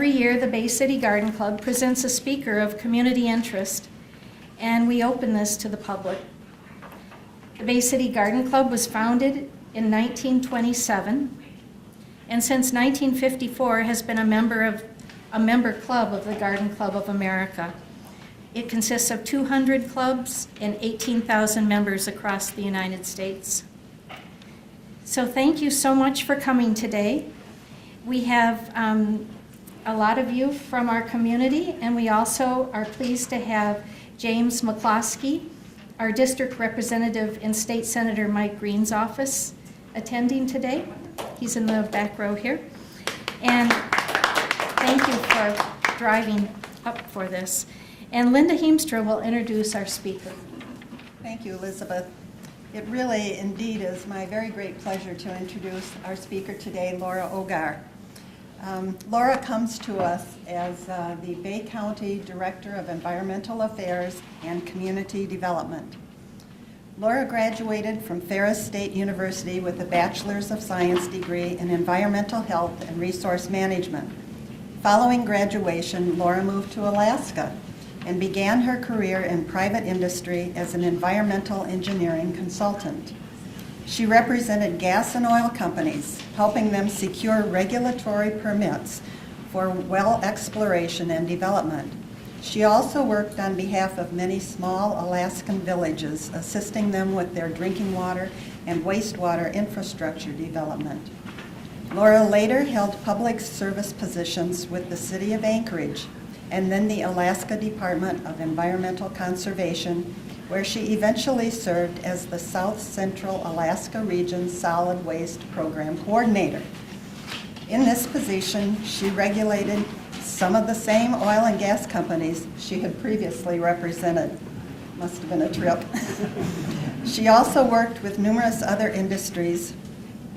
Every year, the Bay City Garden Club presents a speaker of community interest, and we open this to the public. The Bay City Garden Club was founded in 1927, and since 1954 has been a member club of the Garden Club of America. It consists of 200 clubs and 18,000 members across the United States. So thank you so much for coming today. We have a lot of you from our community, and we also are pleased to have James McCloskey, our district representative in State Senator Mike Green's office, attending today. He's in the back row here. And thank you for driving up for this. And Linda Heemstra will introduce our speaker. Thank you, Elizabeth. It really indeed is my very great pleasure to introduce our speaker today, Laura Ogar. Laura comes to us as the Bay County Director of Environmental Affairs and Community Development. Laura graduated from Ferris State University with a Bachelor's of Science degree in Environmental Health and Resource Management. Following graduation, Laura moved to Alaska and began her career in private industry as an environmental engineering consultant. She represented gas and oil companies, helping them secure regulatory permits for well exploration and development. She also worked on behalf of many small Alaskan villages, assisting them with their drinking water and wastewater infrastructure development. Laura later held public service positions with the City of Anchorage and then the Alaska Department of Environmental Conservation, where she eventually served as the South Central Alaska Region Solid Waste Program Coordinator. In this position, she regulated some of the same oil and gas companies she had previously represented. Must have been a trip. She also worked with numerous other industries,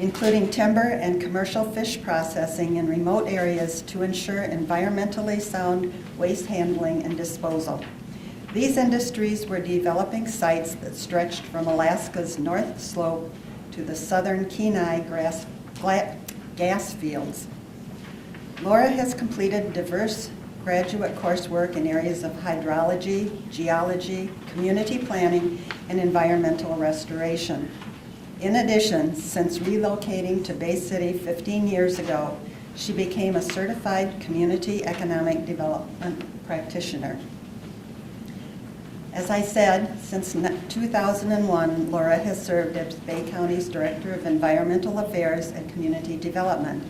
including timber and commercial fish processing in remote areas to ensure environmentally sound waste handling and disposal. These industries were developing sites that stretched from Alaska's North Slope to the southern Kenai gas fields. Laura has completed diverse graduate coursework in areas of hydrology, geology, community planning, and environmental restoration. In addition, since relocating to Bay City 15 years ago, she became a certified community economic development practitioner. As I said, since 2001, Laura has served as Bay County's Director of Environmental Affairs and Community Development,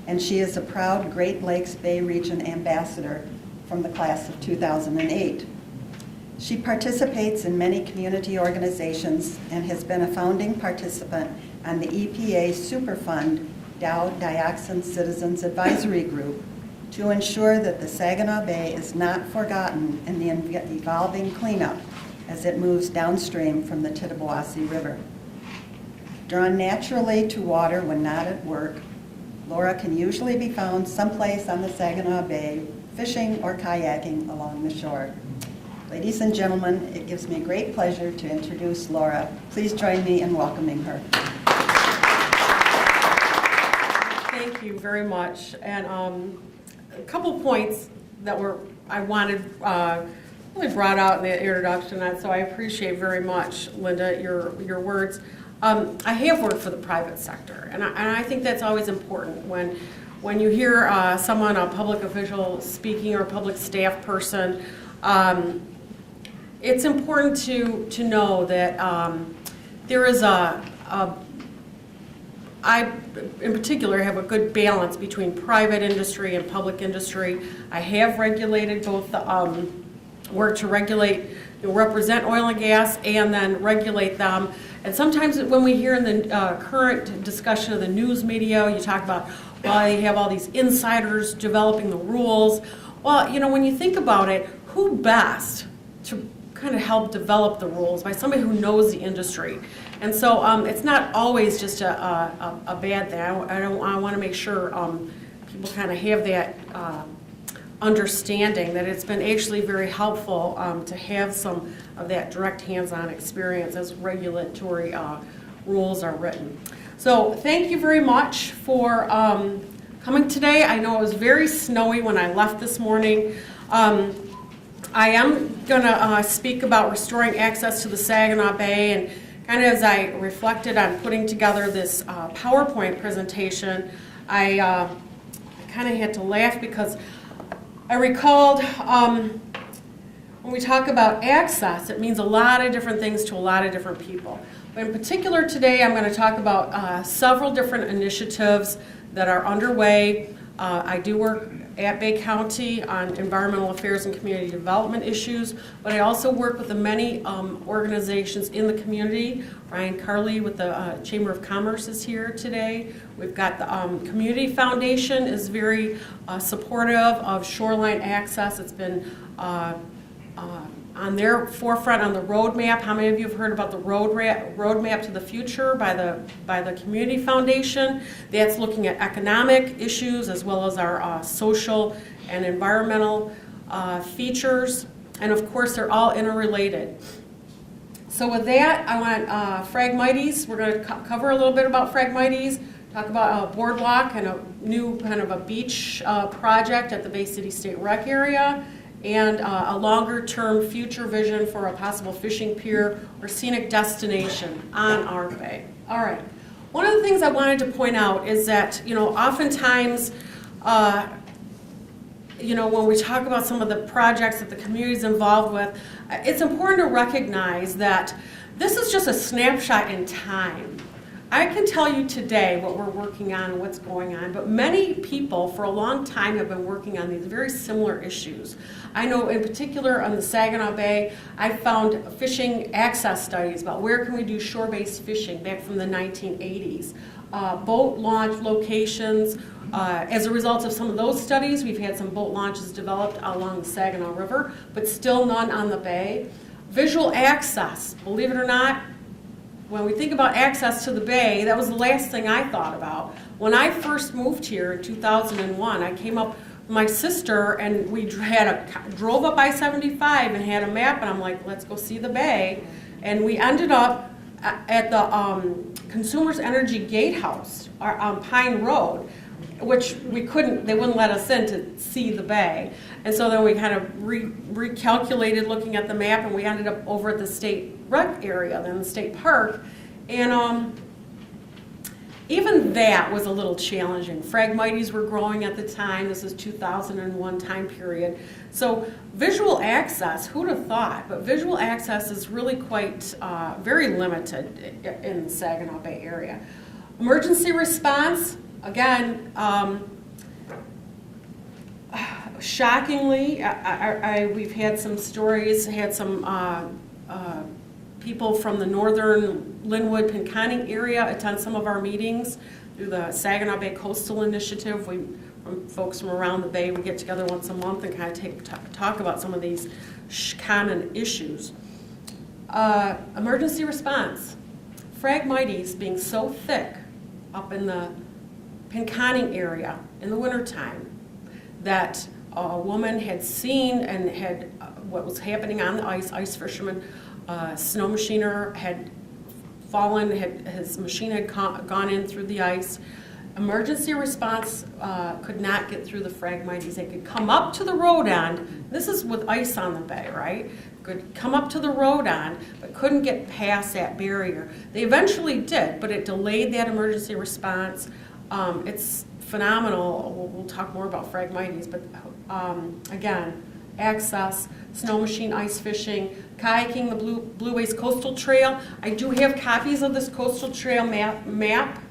and she is a proud Great Lakes Bay Region Ambassador from the class of 2008. She participates in many community organizations and has been a founding participant on the EPA Superfund Dow Dioxin Citizens Advisory Group to ensure that the Saginaw Bay is not forgotten in the evolving cleanup as it moves downstream from the Tittabawassee River. Drawn naturally to water when not at work, Laura can usually be found someplace on the Saginaw Bay, fishing or kayaking along the shore. Ladies and gentlemen, it gives me great pleasure to introduce Laura. Please join me in welcoming her. Thank you very much. And a couple points that I wanted really brought out in the introduction, and so I appreciate very much, Linda, your words. I have worked for the private sector, and I think that's always important when you hear someone, a public official speaking or a public staff person. It's important to know that there is I, in particular, have a good balance between private industry and public industry. I have regulated both the work to regulate, represent oil and gas, and then regulate them. And sometimes when we hear in the current discussion of the news media, you talk about, well, you have all these insiders developing the rules. Well, when you think about it, who best to kind of help develop the rules by somebody who knows the industry? And so it's not always just a bad thing. I want to make sure people kind of have that understanding that it's been actually very helpful to have some of that direct hands-on experience as regulatory rules are written. So thank you very much for coming today. I know it was very snowy when I left this morning. I am going to speak about restoring access to the Saginaw Bay, and kind of as I reflected on putting together this PowerPoint presentation, I kind of had to laugh because I recalled when we talk about access, it means a lot of different things to a lot of different people. But in particular today, I'm going to talk about several different initiatives that are underway. I do work at Bay County on environmental affairs and community development issues, but I also work with the many organizations in the community. Ryan Carley with the Chamber of Commerce is here today. We've got the Community Foundation is very supportive of shoreline access. It's been on their forefront on the roadmap. How many of you have heard about the roadmap to the future by the Community Foundation? That's looking at economic issues as well as our social and environmental features. And of course, they're all interrelated. So with that, I want Phragmites. We're going to cover a little bit about Phragmites, talk about Boardwalk and a new kind of a beach project at the Bay City State Rec area, and a longer-term future vision for a possible fishing pier or scenic destination on our bay. All right. One of the things I wanted to point out is that, oftentimes, when we talk about some of the projects that the community is involved with, it's important to recognize that this is just a snapshot in time. I can tell you today what we're working on and what's going on, but many people for a long time have been working on these very similar issues. I know in particular on the Saginaw Bay, I found fishing access studies about where can we do shore-based fishing back from the 1980s. Boat launch locations. As a result of some of those studies, we've had some boat launches developed along the Saginaw River, but still none on the bay. Visual access, believe it or not, when we think about access to the bay, that was the last thing I thought about. When I first moved here in 2001, I came up with my sister and we drove up I-75 and had a map, and I'm like, let's go see the bay. And we ended up at the Consumers Energy Gatehouse on Pine Road, which they wouldn't let us in to see the bay. And so then we kind of recalculated looking at the map, and we ended up over at the state rec area, then the state park. And even that was a little challenging. Phragmites were growing at the time. This is 2001 time period. So visual access, who'd have thought? But visual access is really quite very limited in the Saginaw Bay area. Emergency response, again, shockingly, we've had some stories, people from the northern Linwood, Pinconning area attend some of our meetings through the Saginaw Bay Coastal Initiative. Folks from around the bay, we get together once a month and kind of talk about some of these common issues. Emergency response. Phragmites being so thick up in the Pinconning area in the wintertime that a woman had seen and had what was happening on the ice fisherman, snow machiner had fallen, his machine had gone in through the ice. Emergency response could not get through the Phragmites. They could come up to the road end. This is with ice on the bay, right? Could come up to the road end, but couldn't get past that barrier. They eventually did, but it delayed that emergency response. It's phenomenal. We'll talk more about Phragmites, but again, access, snow machine ice fishing, kayaking the Blueways Coastal Trail. I do have copies of this coastal trail map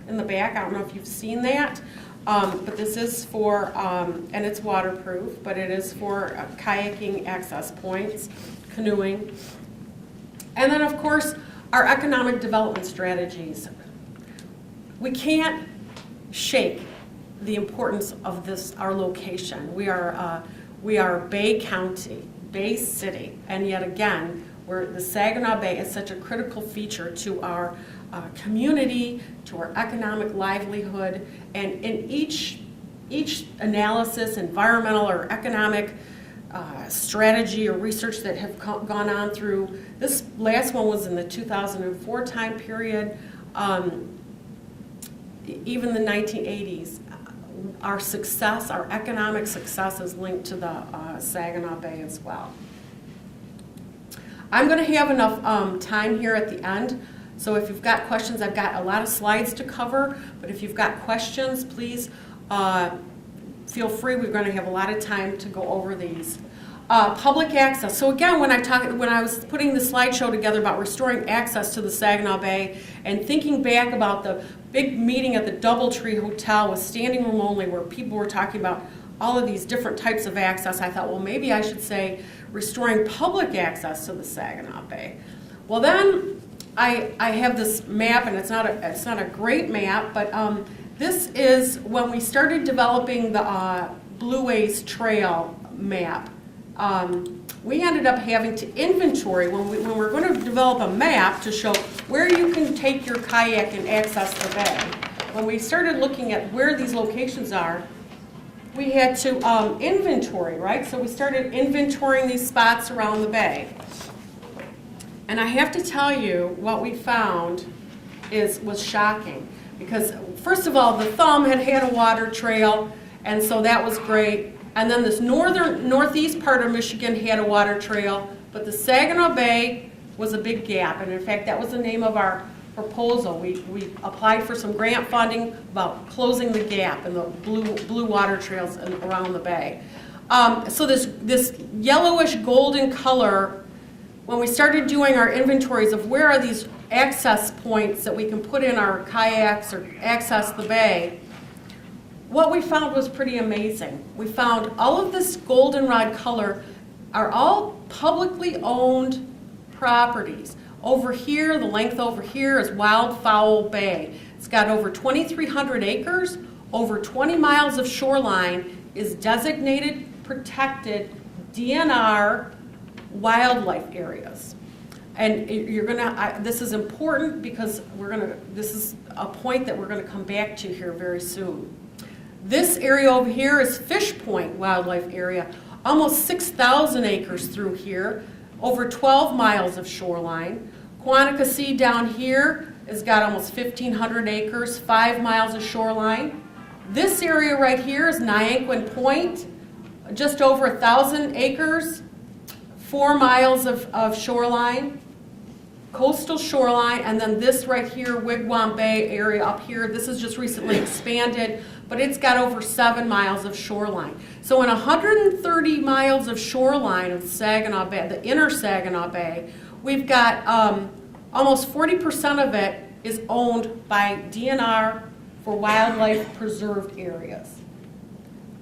in the back. I don't know if you've seen that, but this is for, and it's waterproof, but it is for kayaking access points, canoeing. And then of course, our economic development strategies. We can't shake the importance of our location. We are Bay County, Bay City, and yet again, the Saginaw Bay is such a critical feature to our community, to our economic livelihood, and in each analysis, environmental or economic strategy or research that have gone on through, this last one was in the 2004 time period, even the 1980s. our success, our economic success is linked to the Saginaw Bay as well. I'm going to have enough time here at the end, so if you've got questions, I've got a lot of slides to cover, but if you've got questions, please feel free. We're going to have a lot of time to go over these. Public access. So again, when I was putting the slideshow together about restoring access to the Saginaw Bay and thinking back about the big meeting at the Doubletree Hotel with standing room only, where people were talking about all of these different types of access, I thought, well, maybe I should say restoring public access to the Saginaw Bay. Well, then I have this map, and it's not a great map, but this is when we started developing the Blueways Trail map. We ended up having to inventory when we're going to develop a map to show where you can take your kayak and access the bay. When we started looking at where these locations are, we had to inventory, right? So we started inventorying these spots around the bay. And I have to tell you, what we found was shocking. Because first of all, the Thumb had a water trail, and so that was great. And then this northeast part of Michigan had a water trail, but the Saginaw Bay was a big gap. And in fact, that was the name of our proposal. We applied for some grant funding about closing the gap in the blue water trails around the bay. So this yellowish golden color, when we started doing our inventories of where are these access points that we can put in our kayaks or access the bay, what we found was pretty amazing. We found all of this goldenrod color are all publicly owned properties. Over here, the length over here is Wildfowl Bay. It's got over 2,300 acres, over 20 miles of shoreline, is designated, protected, DNR wildlife areas. And you're gonna, this is important because this is a point that we're gonna come back to here very soon. This area over here is Fish Point Wildlife Area, almost 6,000 acres through here, over 12 miles of shoreline. Quantico down here has got almost 1,500 acres, 5 miles of shoreline. This area right here is Nyanquin Point, just over 1,000 acres, 4 miles of shoreline, coastal shoreline, and then this right here, Wigwam Bay area up here, this is just recently expanded, but it's got over 7 miles of shoreline. So in 130 miles of shoreline of Saginaw Bay, the inner Saginaw Bay, we've got almost 40% of it is owned by DNR for wildlife preserved areas.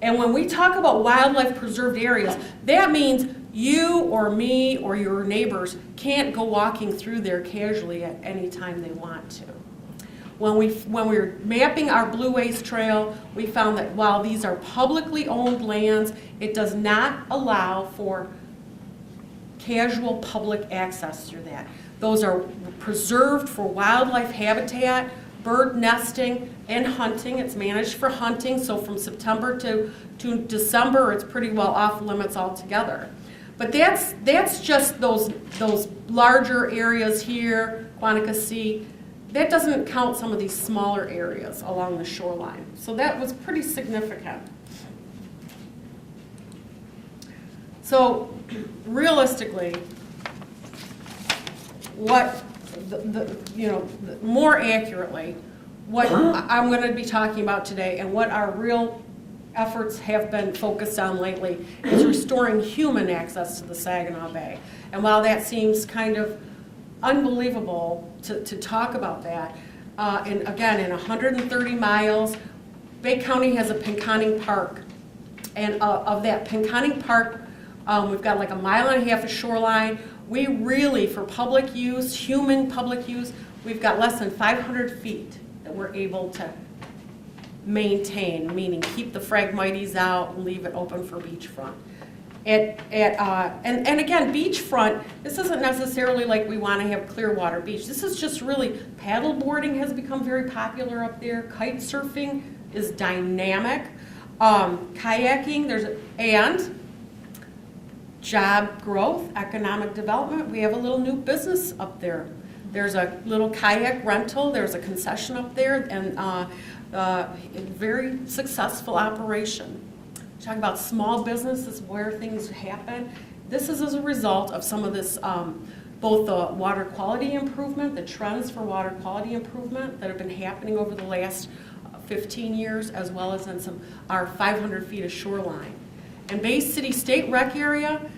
And when we talk about wildlife preserved areas, that means you or me or your neighbors can't go walking through there casually at any time they want to. When we were mapping our Blueways Trail, we found that while these are publicly owned lands, it does not allow for casual public access through that. Those are preserved for wildlife habitat, bird nesting, and hunting. It's managed for hunting, so from September to December, it's pretty well off limits altogether. But that's just those larger areas here, Quantico. That doesn't count some of these smaller areas along the shoreline. So that was pretty significant. So realistically, more accurately, what I'm going to be talking about today and what our real efforts have been focused on lately is restoring human access to the Saginaw Bay. And while that seems kind of unbelievable to talk about that, and again, in 130 miles, Bay County has a Pinconning Park. And of that Pinconning Park, we've got like 1.5 miles of shoreline. We really, for public use, human public use, we've got less than 500 feet that we're able to maintain, meaning keep the Phragmites out and leave it open for beachfront. And again, beachfront, this isn't necessarily like we want to have Clearwater Beach. This is just really, paddle boarding has become very popular up there. Kite surfing is dynamic. Kayaking, and job growth, economic development. We have a little new business up there. There's a little kayak rental, there's a concession up there, and a very successful operation. Talk about small businesses where things happen. This is as a result of some of this, both the water quality improvement, the trends for water quality improvement that have been happening over the last 15 years, as well as in our 500 feet of shoreline. And Bay City State Rec area,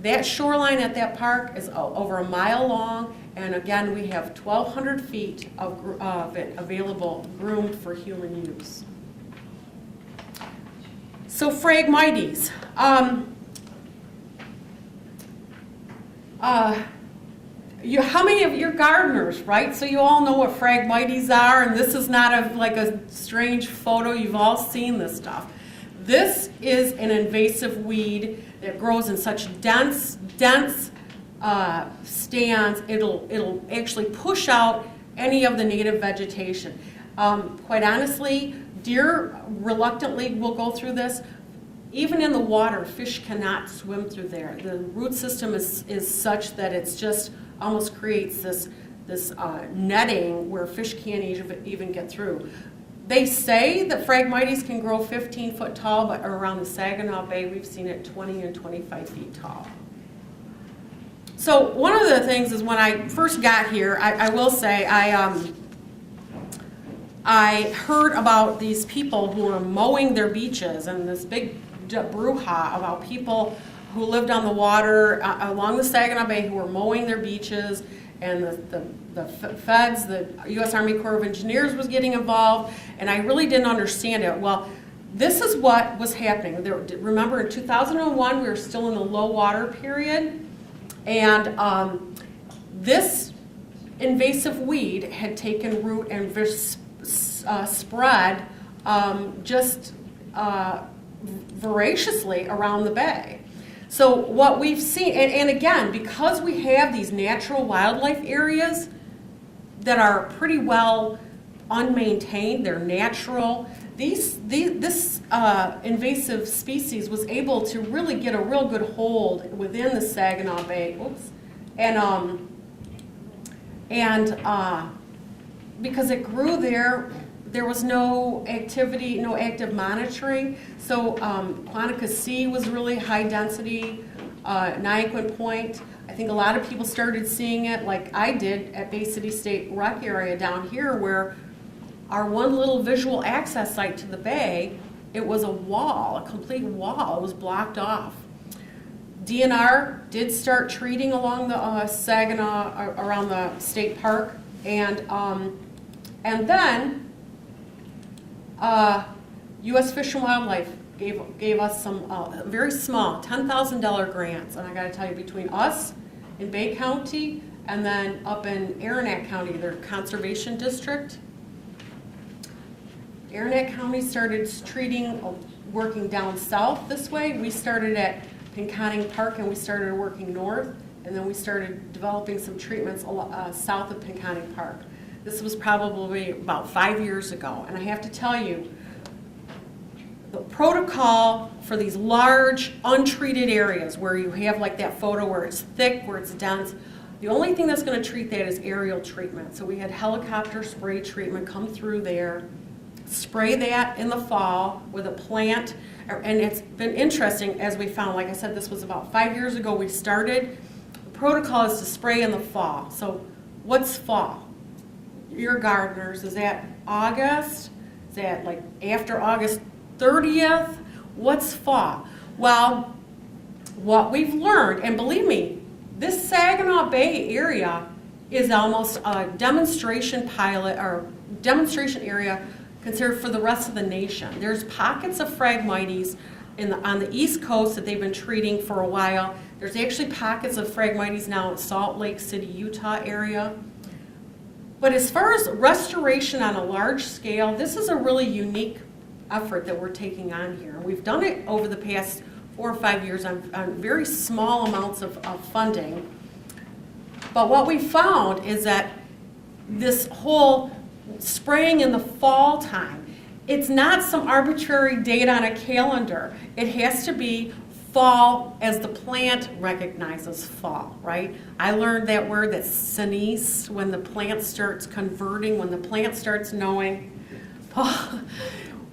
that shoreline at that park is over a mile long, and again, we have 1,200 feet of it available, groomed for human use. So Phragmites. How many of your gardeners, right? So you all know what Phragmites are, and this is not like a strange photo. You've all seen this stuff. This is an invasive weed that grows in such dense stands. It'll actually push out any of the native vegetation. Quite honestly, deer reluctantly will go through this. Even in the water, fish cannot swim through there. The root system is such that it's just almost creates this netting where fish can't even get through. They say that Phragmites can grow 15 foot tall, but around the Saginaw Bay, we've seen it 20 and 25 feet tall. So one of the things is when I first got here, I will say I heard about these people who were mowing their beaches and this big brouhaha about people who lived on the water along the Saginaw Bay who were mowing their beaches, and the feds, the U.S. Army Corps of Engineers was getting involved, and I really didn't understand it. Well, this is what was happening. Remember, in 2001, we were still in the low water period, and this invasive weed had taken root and spread just voraciously around the bay. So what we've seen, and again, because we have these natural wildlife areas that are pretty well unmaintained, they're natural, this invasive species was able to really get a real good hold within the Saginaw Bay. Oops. And because it grew there was no activity, no active monitoring. So Quantica C was really high density, Niagara Point. I think a lot of people started seeing it like I did at Bay City State Rec area down here, where our one little visual access site to the bay, it was a wall, a complete wall. It was blocked off. DNR did start treating along the Saginaw, around the state park, and then U.S. Fish and Wildlife gave us some very small $10,000 grants, and I got to tell you, between us in Bay County and then up in Aranac County, their conservation district, Aranac County started treating, working down south this way. We started at Pinconning Park and we started working north, and then we started developing some treatments south of Pinconning Park. This was probably about 5 years ago, and I have to tell you, the protocol for these large, untreated areas where you have like that photo where it's thick, where it's dense, the only thing that's going to treat that is aerial treatment. So we had helicopter spray treatment come through there, spray that in the fall with a plant, and it's been interesting as we found, like I said, this was about 5 years ago we started. The protocol is to spray in the fall. So what's fall? Your gardeners, is that August? Is that like after August 30th? What's fall? Well, what we've learned, and believe me, this Saginaw Bay area is almost a demonstration pilot or demonstration area considered for the rest of the nation. There's pockets of Phragmites on the East Coast that they've been treating for a while. There's actually pockets of Phragmites now in Salt Lake City, Utah area. But as far as restoration on a large scale, this is a really unique effort that we're taking on here. We've done it over the past 4 or 5 years on very small amounts of funding. But what we found is that this whole spraying in the fall time, it's not some arbitrary date on a calendar. It has to be fall as the plant recognizes fall, right? I learned that word, that sinise, when the plant starts converting, when the plant starts knowing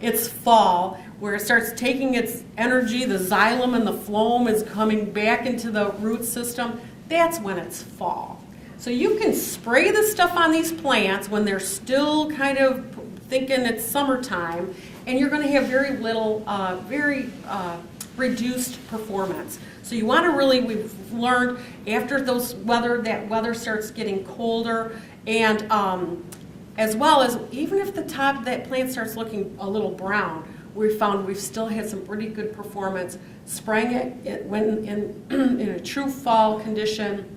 it's fall, where it starts taking its energy, the xylem and the phloem is coming back into the root system. That's when it's fall. So you can spray this stuff on these plants when they're still kind of thinking it's summertime, and you're going to have very little, reduced performance. So you want to really, we've learned after that weather starts getting colder, and as well as even if the top of that plant starts looking a little brown, we found we've still had some pretty good performance spraying it when in a true fall condition.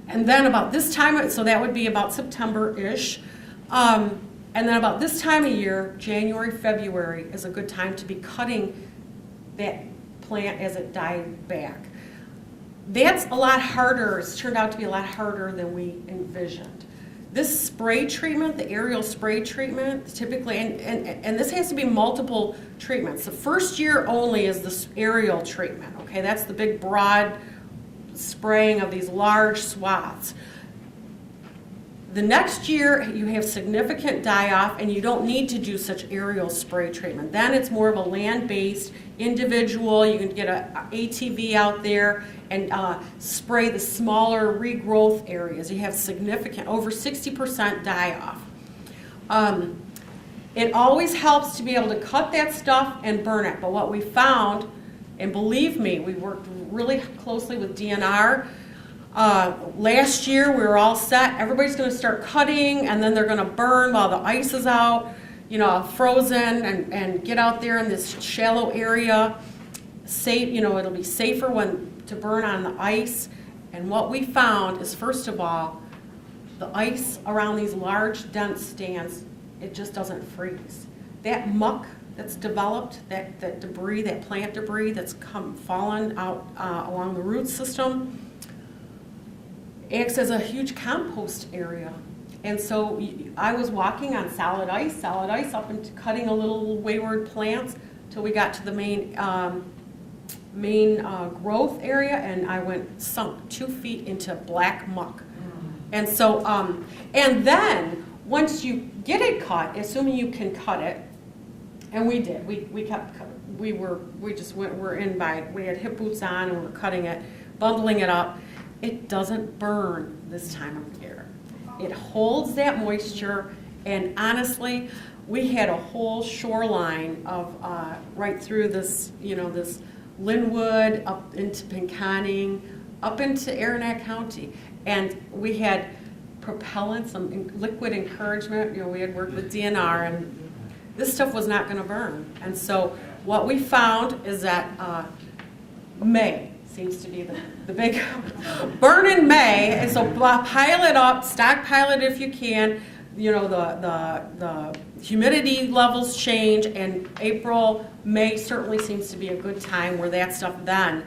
And then about this time, so that would be about September-ish, and then about this time of year, January, February, is a good time to be cutting that plant as it died back. That's a lot harder, it's turned out to be a lot harder than we envisioned. This spray treatment, the aerial spray treatment, typically, and this has to be multiple treatments. The first year only is this aerial treatment, okay? That's the big broad spraying of these large swaths. The next year, you have significant die-off, and you don't need to do such aerial spray treatment. Then it's more of a land-based, individual. You can get an ATV out there and spray the smaller regrowth areas. You have significant, over 60% die-off. It always helps to be able to cut that stuff and burn it. But what we found, and believe me, we worked really closely with DNR. Last year we were all set. Everybody's going to start cutting, and then they're going to burn while the ice is out, frozen, and get out there in this shallow area. Safe, it'll be safer to burn on the ice. And what we found is, first of all, the ice around these large, dense stands, it just doesn't freeze. That muck that's developed, that debris, that plant debris that's fallen out along the root system, acts as a huge compost area. And so I was walking on solid ice up into cutting a little wayward plants till we got to the main growth area, and I sunk 2 feet into black muck. And so, and then once you get it cut, assuming you can cut it, and we did, we had hip boots on and we're cutting it, bundling it up. It doesn't burn this time of year. It holds that moisture, and honestly, we had a whole shoreline of right through this, this Linwood, up into Pinconning, up into Aranac County, and we had propellant, some liquid encouragement. We had worked with DNR, and this stuff was not going to burn. And so what we found is that May seems to be the big burn in May, and so pile it up, stockpile it if you can. The humidity levels change, and April, May certainly seems to be a good time where that stuff then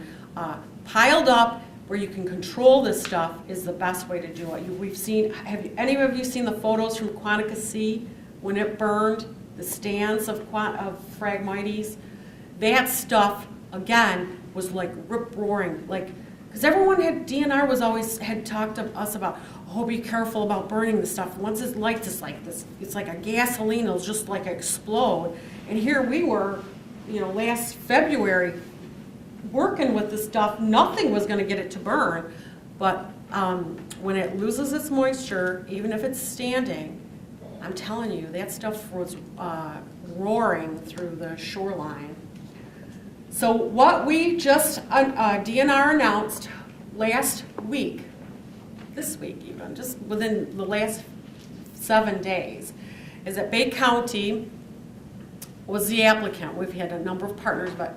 piled up, where you can control this stuff, is the best way to do it. Have any of you seen the photos from Quantico when it burned the stands of Phragmites? That stuff, again, was like rip-roaring, because everyone DNR had talked to us about, be careful about burning the stuff. Once it lights, it's like this, it's like a gasoline, it'll just explode. And here we were, last February, working with this stuff, nothing was going to get it to burn. But when it loses its moisture, even if it's standing, I'm telling you, that stuff was roaring through the shoreline. So what we just, DNR announced last week, this week even, just within the last 7 days, is that Bay County was the applicant. We've had a number of partners, but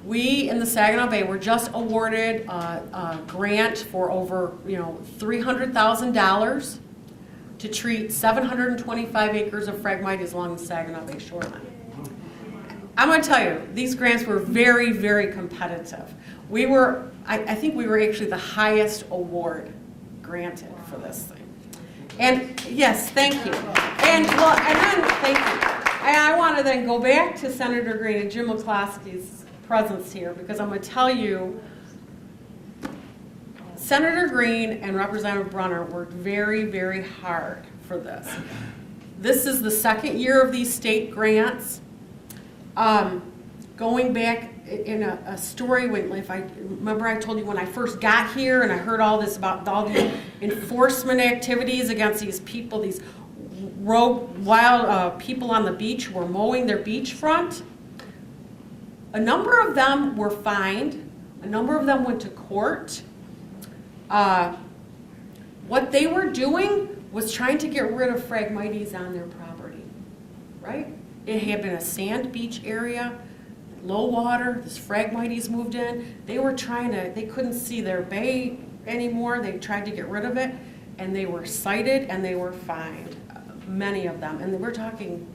we in the Saginaw Bay were just awarded a grant for over $300,000 to treat 725 acres of Phragmites along the Saginaw Bay shoreline. I'm going to tell you, these grants were very, very competitive. I think we were actually the highest award granted for this thing. And yes, thank you. And then thank you. I want to then go back to Senator Green and Jim McCloskey's presence here because I'm going to tell you, Senator Green and Representative Brunner worked very, very hard for this. This is the second year of these state grants. Going back in a story, if I remember, I told you when I first got here and I heard all this about all the enforcement activities against these people, these rogue, wild people on the beach were mowing their beachfront. A number of them were fined. A number of them went to court. What they were doing was trying to get rid of Phragmites on their property, right? It had been a sand beach area, low water, this Phragmites moved in. They were they couldn't see their bay anymore. They tried to get rid of it, and they were cited and they were fined, many of them. And we're talking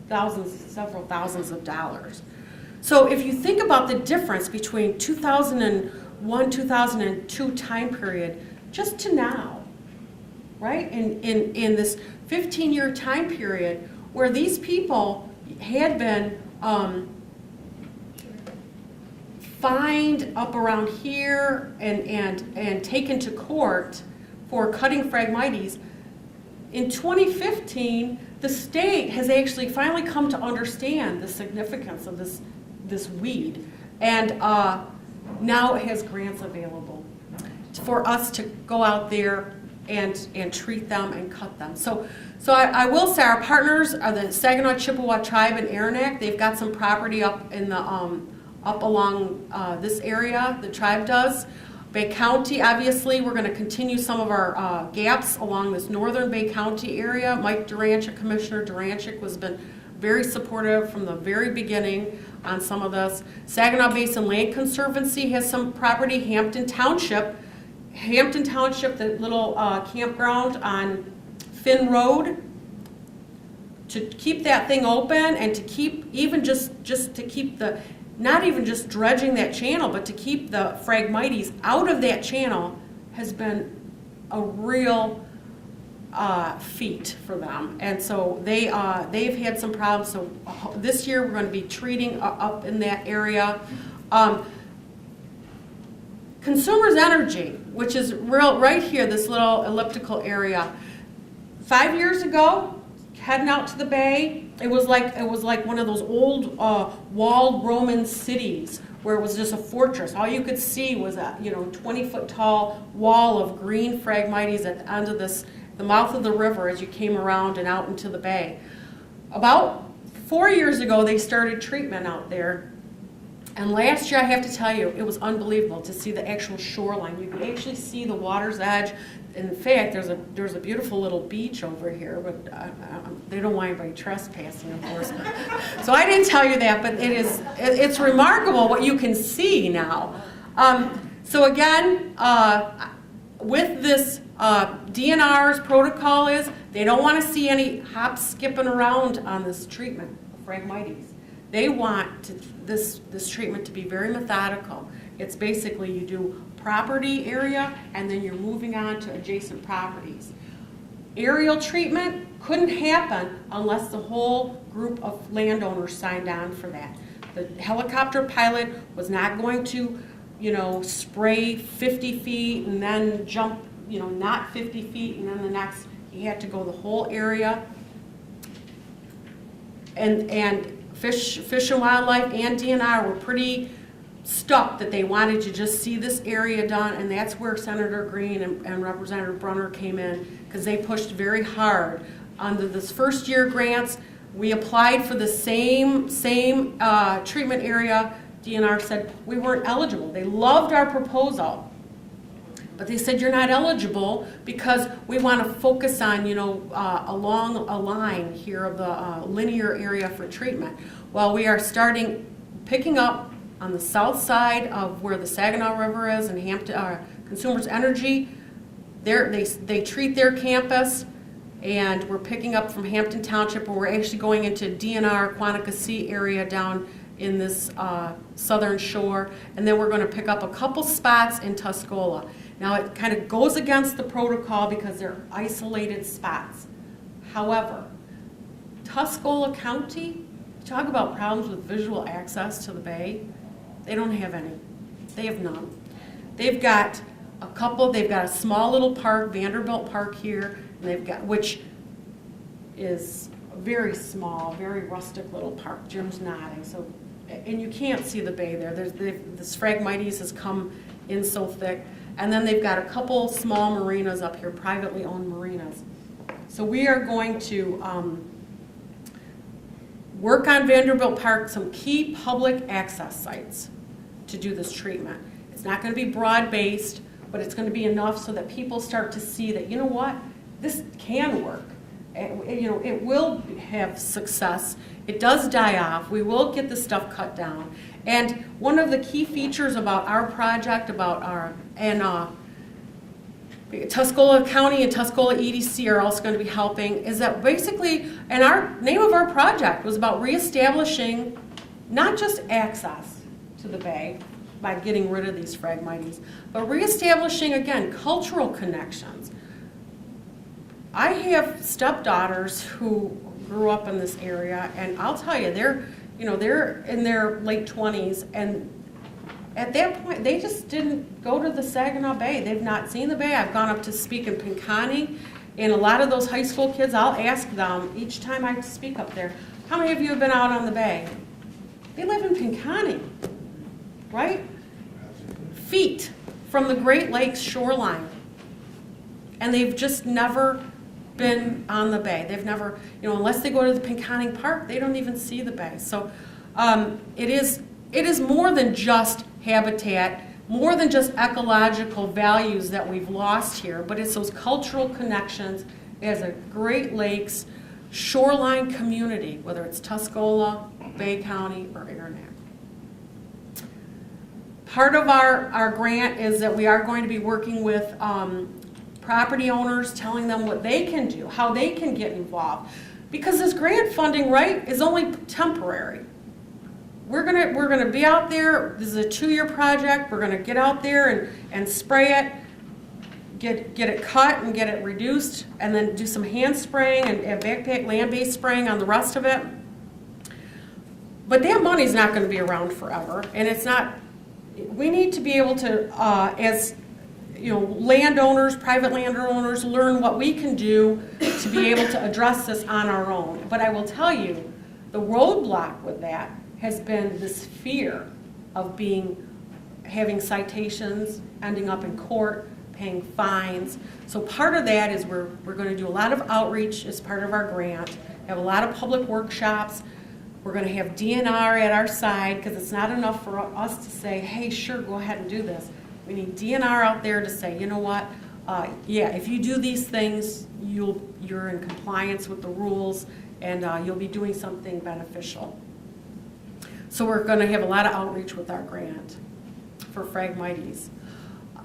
several thousands of dollars. So if you think about the difference between 2001, 2002 time period, just to now, right? In this 15-year time period where these people had been fined up around here and taken to court for cutting Phragmites, in 2015, the state has actually finally come to understand the significance of this weed, and now it has grants available for us to go out there and treat them and cut them. So I will say our partners are the Saginaw Chippewa Tribe in Aranac. They've got some property up in the up along this area. The tribe does. Bay County, obviously, we're going to continue some of our gaps along this northern Bay County area. Mike Duranchik, Commissioner Duranchik, has been very supportive from the very beginning on some of this. Saginaw Basin Land Conservancy has some property. Hampton Township, the little campground on Finn Road, to keep that thing open and to keep even just to keep the, not even just dredging that channel, but to keep the Phragmites out of that channel has been a real feat for them. And so they've had some problems. So this year we're going to be treating up in that area. Consumers Energy, which is right here, this little elliptical area. 5 years ago, heading out to the bay, it was like one of those old walled Roman cities where it was just a fortress. All you could see was a 20-foot tall wall of green Phragmites at the end of the mouth of the river as you came around and out into the bay. About 4 years ago, they started treatment out there. And last year, I have to tell you, it was unbelievable to see the actual shoreline. You could actually see the water's edge. In fact, there's a beautiful little beach over here, but they don't want anybody trespassing, of course. So I didn't tell you that, but it's remarkable what you can see now. So again, with this DNR's protocol is they don't want to see any hops skipping around on this treatment of Phragmites. They want this treatment to be very methodical. It's basically you do property area and then you're moving on to adjacent properties. Aerial treatment couldn't happen unless the whole group of landowners signed on for that. The helicopter pilot was not going to, spray 50 feet and then jump, not 50 feet and then the next. He had to go the whole area. And Fish and Wildlife and DNR were pretty stuck that they wanted to just see this area done, and that's where Senator Green and Representative Brunner came in, because they pushed very hard. Under this first year grants, we applied for the same treatment area. DNR said we weren't eligible. They loved our proposal, but they said you're not eligible because we want to focus on, along a line here of the linear area for treatment. Well, we are picking up on the south side of where the Saginaw River is and Hampton Consumers Energy. They treat their campus, and we're picking up from Hampton Township, and we're actually going into DNR Quantico area down in this southern shore, and then we're going to pick up a couple spots in Tuscola. Now it kind of goes against the protocol because they're isolated spots. However, Tuscola County, talk about problems with visual access to the bay. They don't have any. They have none. They've got a couple, they've got a small little park, Vanderbilt Park here, and they've got, which is a very small, very rustic little park. Jim's nodding, so, and you can't see the bay there. This Phragmites has come in so thick. And then they've got a couple small marinas up here, privately owned marinas. So we are going to work on Vanderbilt Park, some key public access sites to do this treatment. It's not going to be broad-based, but it's going to be enough so that people start to see that, you know what, this can work. You know, it will have success. It does die off. We will get this stuff cut down. And one of the key features about our project, about our, and Tuscola County and Tuscola EDC are also going to be helping, is that basically, and our name of our project was about reestablishing not just access to the bay by getting rid of these Phragmites, but reestablishing, again, cultural connections. I have stepdaughters who grew up in this area, and I'll tell you, they're in their late 20s, and at that point, they just didn't go to the Saginaw Bay. They've not seen the bay. I've gone up to speak in Pinconning, and a lot of those high school kids, I'll ask them each time I speak up there, how many of you have been out on the bay? They live in Pinconning, right? Feet from the Great Lakes shoreline. And they've just never been on the bay. They've never, unless they go to the Pinconning Park, they don't even see the bay. So it is more than just habitat, more than just ecological values that we've lost here, but it's those cultural connections as a Great Lakes shoreline community, whether it's Tuscola, Bay County, or Aranac. Part of our grant is that we are going to be working with property owners, telling them what they can do, how they can get involved. Because this grant funding, right, is only temporary. We're gonna be out there. This is a 2-year project. We're gonna get out there and spray it, get it cut and get it reduced, and then do some hand spraying and backpack land-based spraying on the rest of it. But that money's not going to be around forever, and it's not. We need to be able to, as landowners, private landowners, learn what we can do to be able to address this on our own. But I will tell you, the roadblock with that has been this fear of having citations, ending up in court, paying fines. So part of that is we're going to do a lot of outreach as part of our grant, have a lot of public workshops. We're going to have DNR at our side, because it's not enough for us to say, hey, sure, go ahead and do this. We need DNR out there to say, you know what, yeah, if you do these things, you're in compliance with the rules, and you'll be doing something beneficial. So we're going to have a lot of outreach with our grant for Phragmites.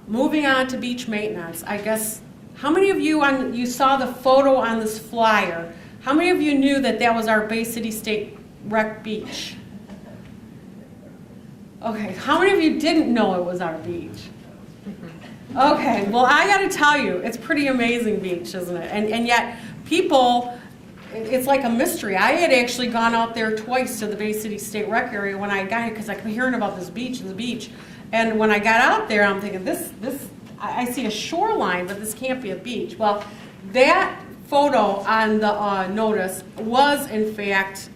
Moving on to beach maintenance, I guess, how many of you saw the photo on this flyer? How many of you knew that was our Bay City State Rec Beach? Okay, how many of you didn't know it was our beach? Okay, well, I got to tell you, it's a pretty amazing beach, isn't it? And yet, people, it's like a mystery. I had actually gone out there twice to the Bay City State Rec area when I got here, because I kept hearing about this beach and the beach. And when I got out there, I'm thinking, I see a shoreline, but this can't be a beach. Well, that photo on the notice was, in fact,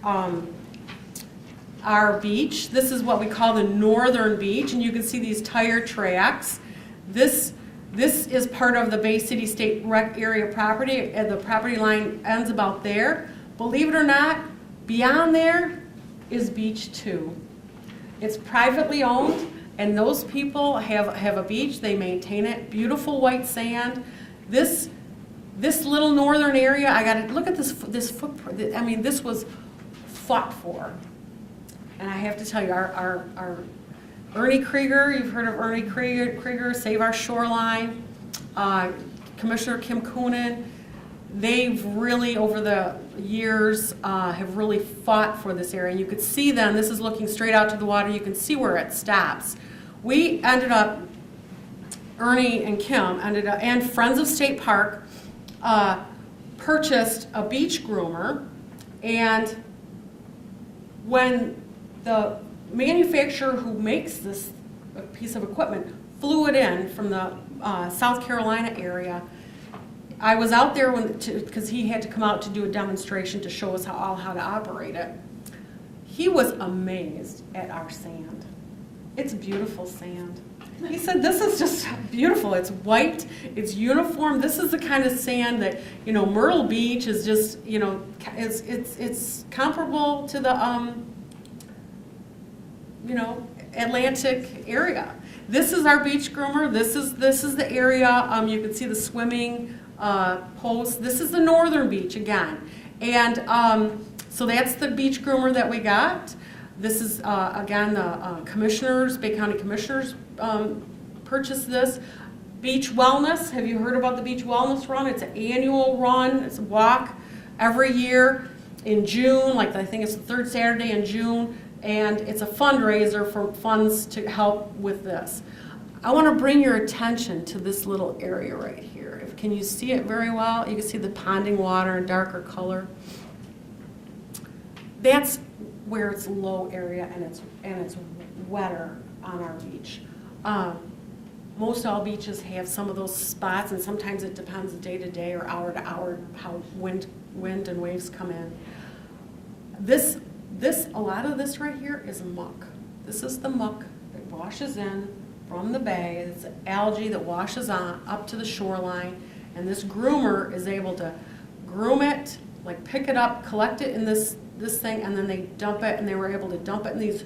our beach. This is what we call the northern beach, and you can see these tire tracks. This is part of the Bay City State Rec area property, and the property line ends about there. Believe it or not, beyond there is Beach 2. It's privately owned, and those people have a beach. They maintain it. Beautiful white sand. This little northern area, I got to look at this footprint. I mean, this was fought for. And I have to tell you, our Ernie Krieger, you've heard of Ernie Krieger, Save Our Shoreline, Commissioner Kim Coonan, they've really, over the years, have really fought for this area. And you could see them, this is looking straight out to the water, you can see where it stops. We ended up, Ernie and Kim ended up, and Friends of State Park, purchased a beach groomer, and when the manufacturer who makes this piece of equipment flew it in from the South Carolina area. I was out there because he had to come out to do a demonstration to show us how to operate it. He was amazed at our sand. It's beautiful sand. He said, this is just beautiful. It's white, it's uniform. This is the kind of sand that, Myrtle Beach is just, it's comparable to the, Atlantic area. This is our beach groomer. This is the area. You can see the swimming post. This is the northern beach again. And so that's the beach groomer that we got. This is, again, the commissioners, Bay County commissioners purchased this. Beach Wellness, have you heard about the Beach Wellness Run? It's an annual run, it's a walk every year in June, I think it's the third Saturday in June, and it's a fundraiser for funds to help with this. I want to bring your attention to this little area right here. Can you see it very well? You can see the ponding water in darker color. That's where it's low area and it's wetter on our beach. Most all beaches have some of those spots, and sometimes it depends day to day or hour to hour how wind and waves come in. A lot of this right here is muck. This is the muck that washes in from the bay. It's algae that washes on up to the shoreline, and this groomer is able to groom it, pick it up, collect it in this thing, and then they dump it, and they were able to dump it in these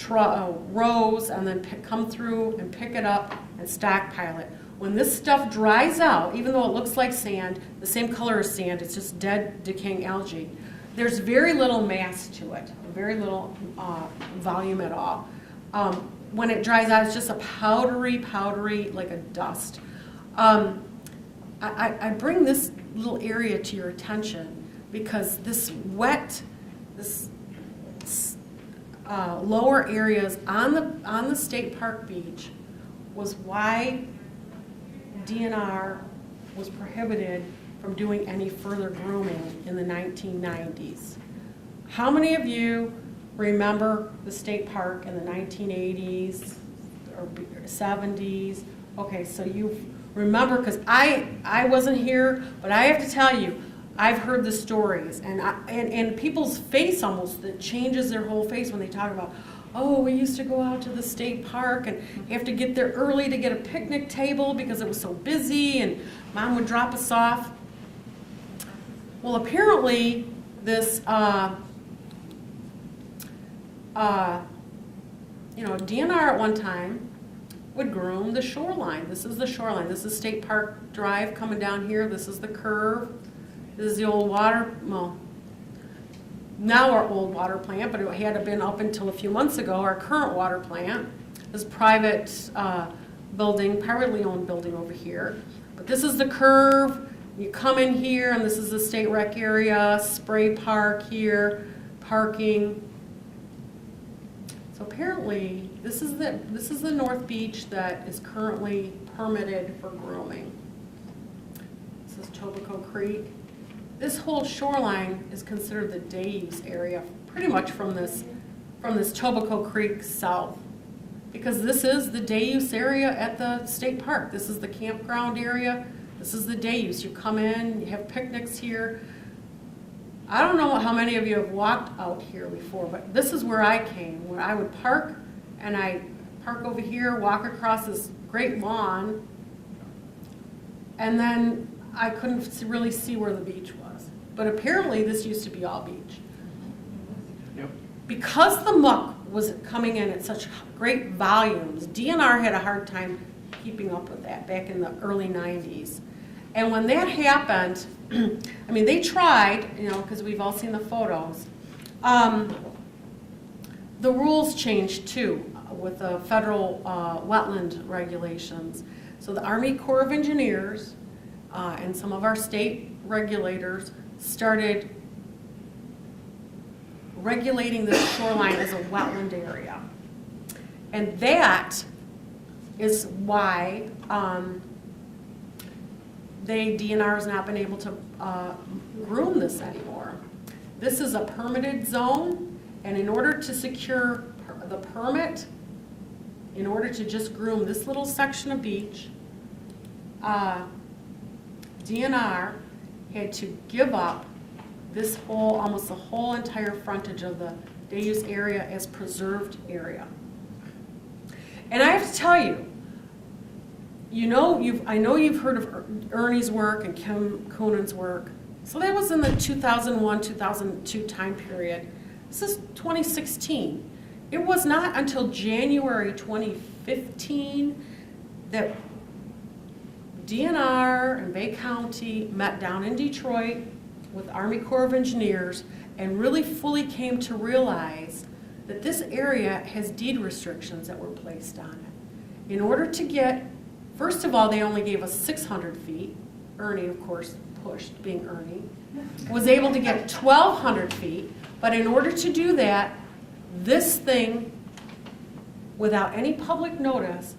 rows and then come through and pick it up and stockpile it. When this stuff dries out, even though it looks like sand, the same color as sand, it's just dead, decaying algae, there's very little mass to it, very little volume at all. When it dries out, it's just a powdery, like a dust. I bring this little area to your attention because this lower areas on the state park beach was why DNR was prohibited from doing any further grooming in the 1990s. How many of you remember the state park in the 1980s or 70s? Okay, so you remember, because I wasn't here, but I have to tell you, I've heard the stories, and people's face almost, it changes their whole face when they talk about, oh, we used to go out to the state park and you have to get there early to get a picnic table because it was so busy, and Mom would drop us off. Well, apparently this, DNR at one time would groom the shoreline. This is the shoreline. This is State Park Drive coming down here. This is the curve. This is the old water, well, now our old water plant, but it had been up until a few months ago, our current water plant. This private building, privately owned building over here. But this is the curve. You come in here, and this is the state rec area, spray park here, parking. So apparently, this is the North Beach that is currently permitted for grooming. This is Tobaco Creek. This whole shoreline is considered the day use area, pretty much from this Tobaco Creek south, because this is the day use area at the state park. This is the campground area. This is the day use. You come in, you have picnics here. I don't know how many of you have walked out here before, but this is where I came, where I would park, and I park over here, walk across this great lawn, and then I couldn't really see where the beach was. But apparently this used to be all beach. Yep. Because the muck was coming in at such great volumes, DNR had a hard time keeping up with that back in the early 90s. And when that happened, I mean, they tried, because we've all seen the photos. The rules changed too with the federal wetland regulations. So the Army Corps of Engineers and some of our state regulators started regulating the shoreline as a wetland area. And that is why DNR has not been able to groom this anymore. This is a permitted zone, and in order to secure the permit, in order to just groom this little section of beach, DNR had to give up this whole, almost the whole entire frontage of the day use area as preserved area. And I have to tell you, I know you've heard of Ernie's work and Kim Coonan's work. So that was in the 2001, 2002 time period. This is 2016. It was not until January 2015 that DNR and Bay County met down in Detroit with Army Corps of Engineers and really fully came to realize that this area has deed restrictions that were placed on it. In order to get, first of all, they only gave us 600 feet. Ernie, of course, pushed, being Ernie, was able to get 1,200 feet, but in order to do that, this thing, without any public notice,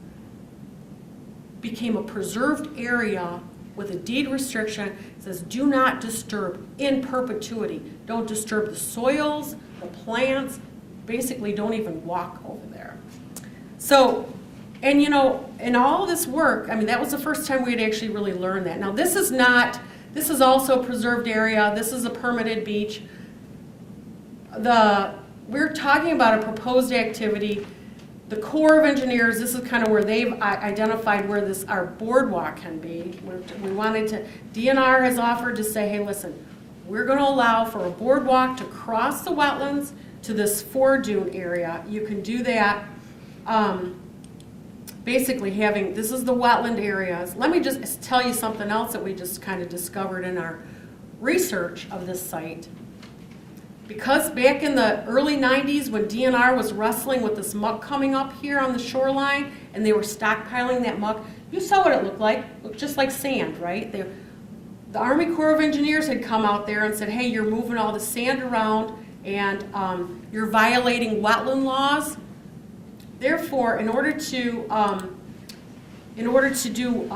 became a preserved area with a deed restriction. It says, do not disturb in perpetuity. Don't disturb the soils, the plants, basically don't even walk over there. So, and you know, in all this work, I mean, that was the first time we had actually really learned that. Now this is not, this is also a preserved area. This is a permitted beach. We're talking about a proposed activity. The Corps of Engineers, this is kind of where they've identified where our boardwalk can be. We wanted to, DNR has offered to say, hey, listen, we're going to allow for a boardwalk to cross the wetlands to this foredune area. You can do that. Basically having, this is the wetland areas. Let me just tell you something else that we just kind of discovered in our research of this site. Because back in the early 90s when DNR was wrestling with this muck coming up here on the shoreline and they were stockpiling that muck, you saw what it looked like. It looked just like sand, right? The Army Corps of Engineers had come out there and said, hey, you're moving all the sand around and you're violating wetland laws. Therefore, in order to do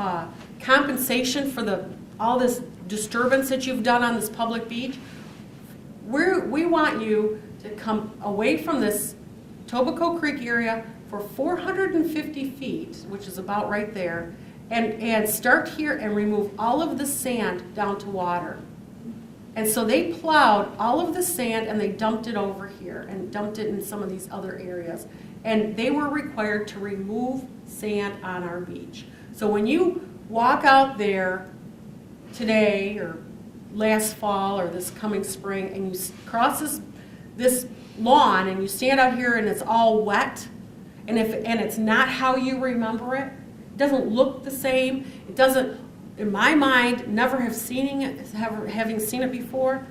compensation for all this disturbance that you've done on this public beach, we want you to come away from this Tobaco Creek area for 450 feet, which is about right there, and start here and remove all of the sand down to water. And so they plowed all of the sand and they dumped it over here and dumped it in some of these other areas. And they were required to remove sand on our beach. So when you walk out there today or last fall or this coming spring and you cross this lawn and you stand out here and it's all wet and it's not how you remember it, it doesn't look the same, it doesn't, in my mind, never having seen it before,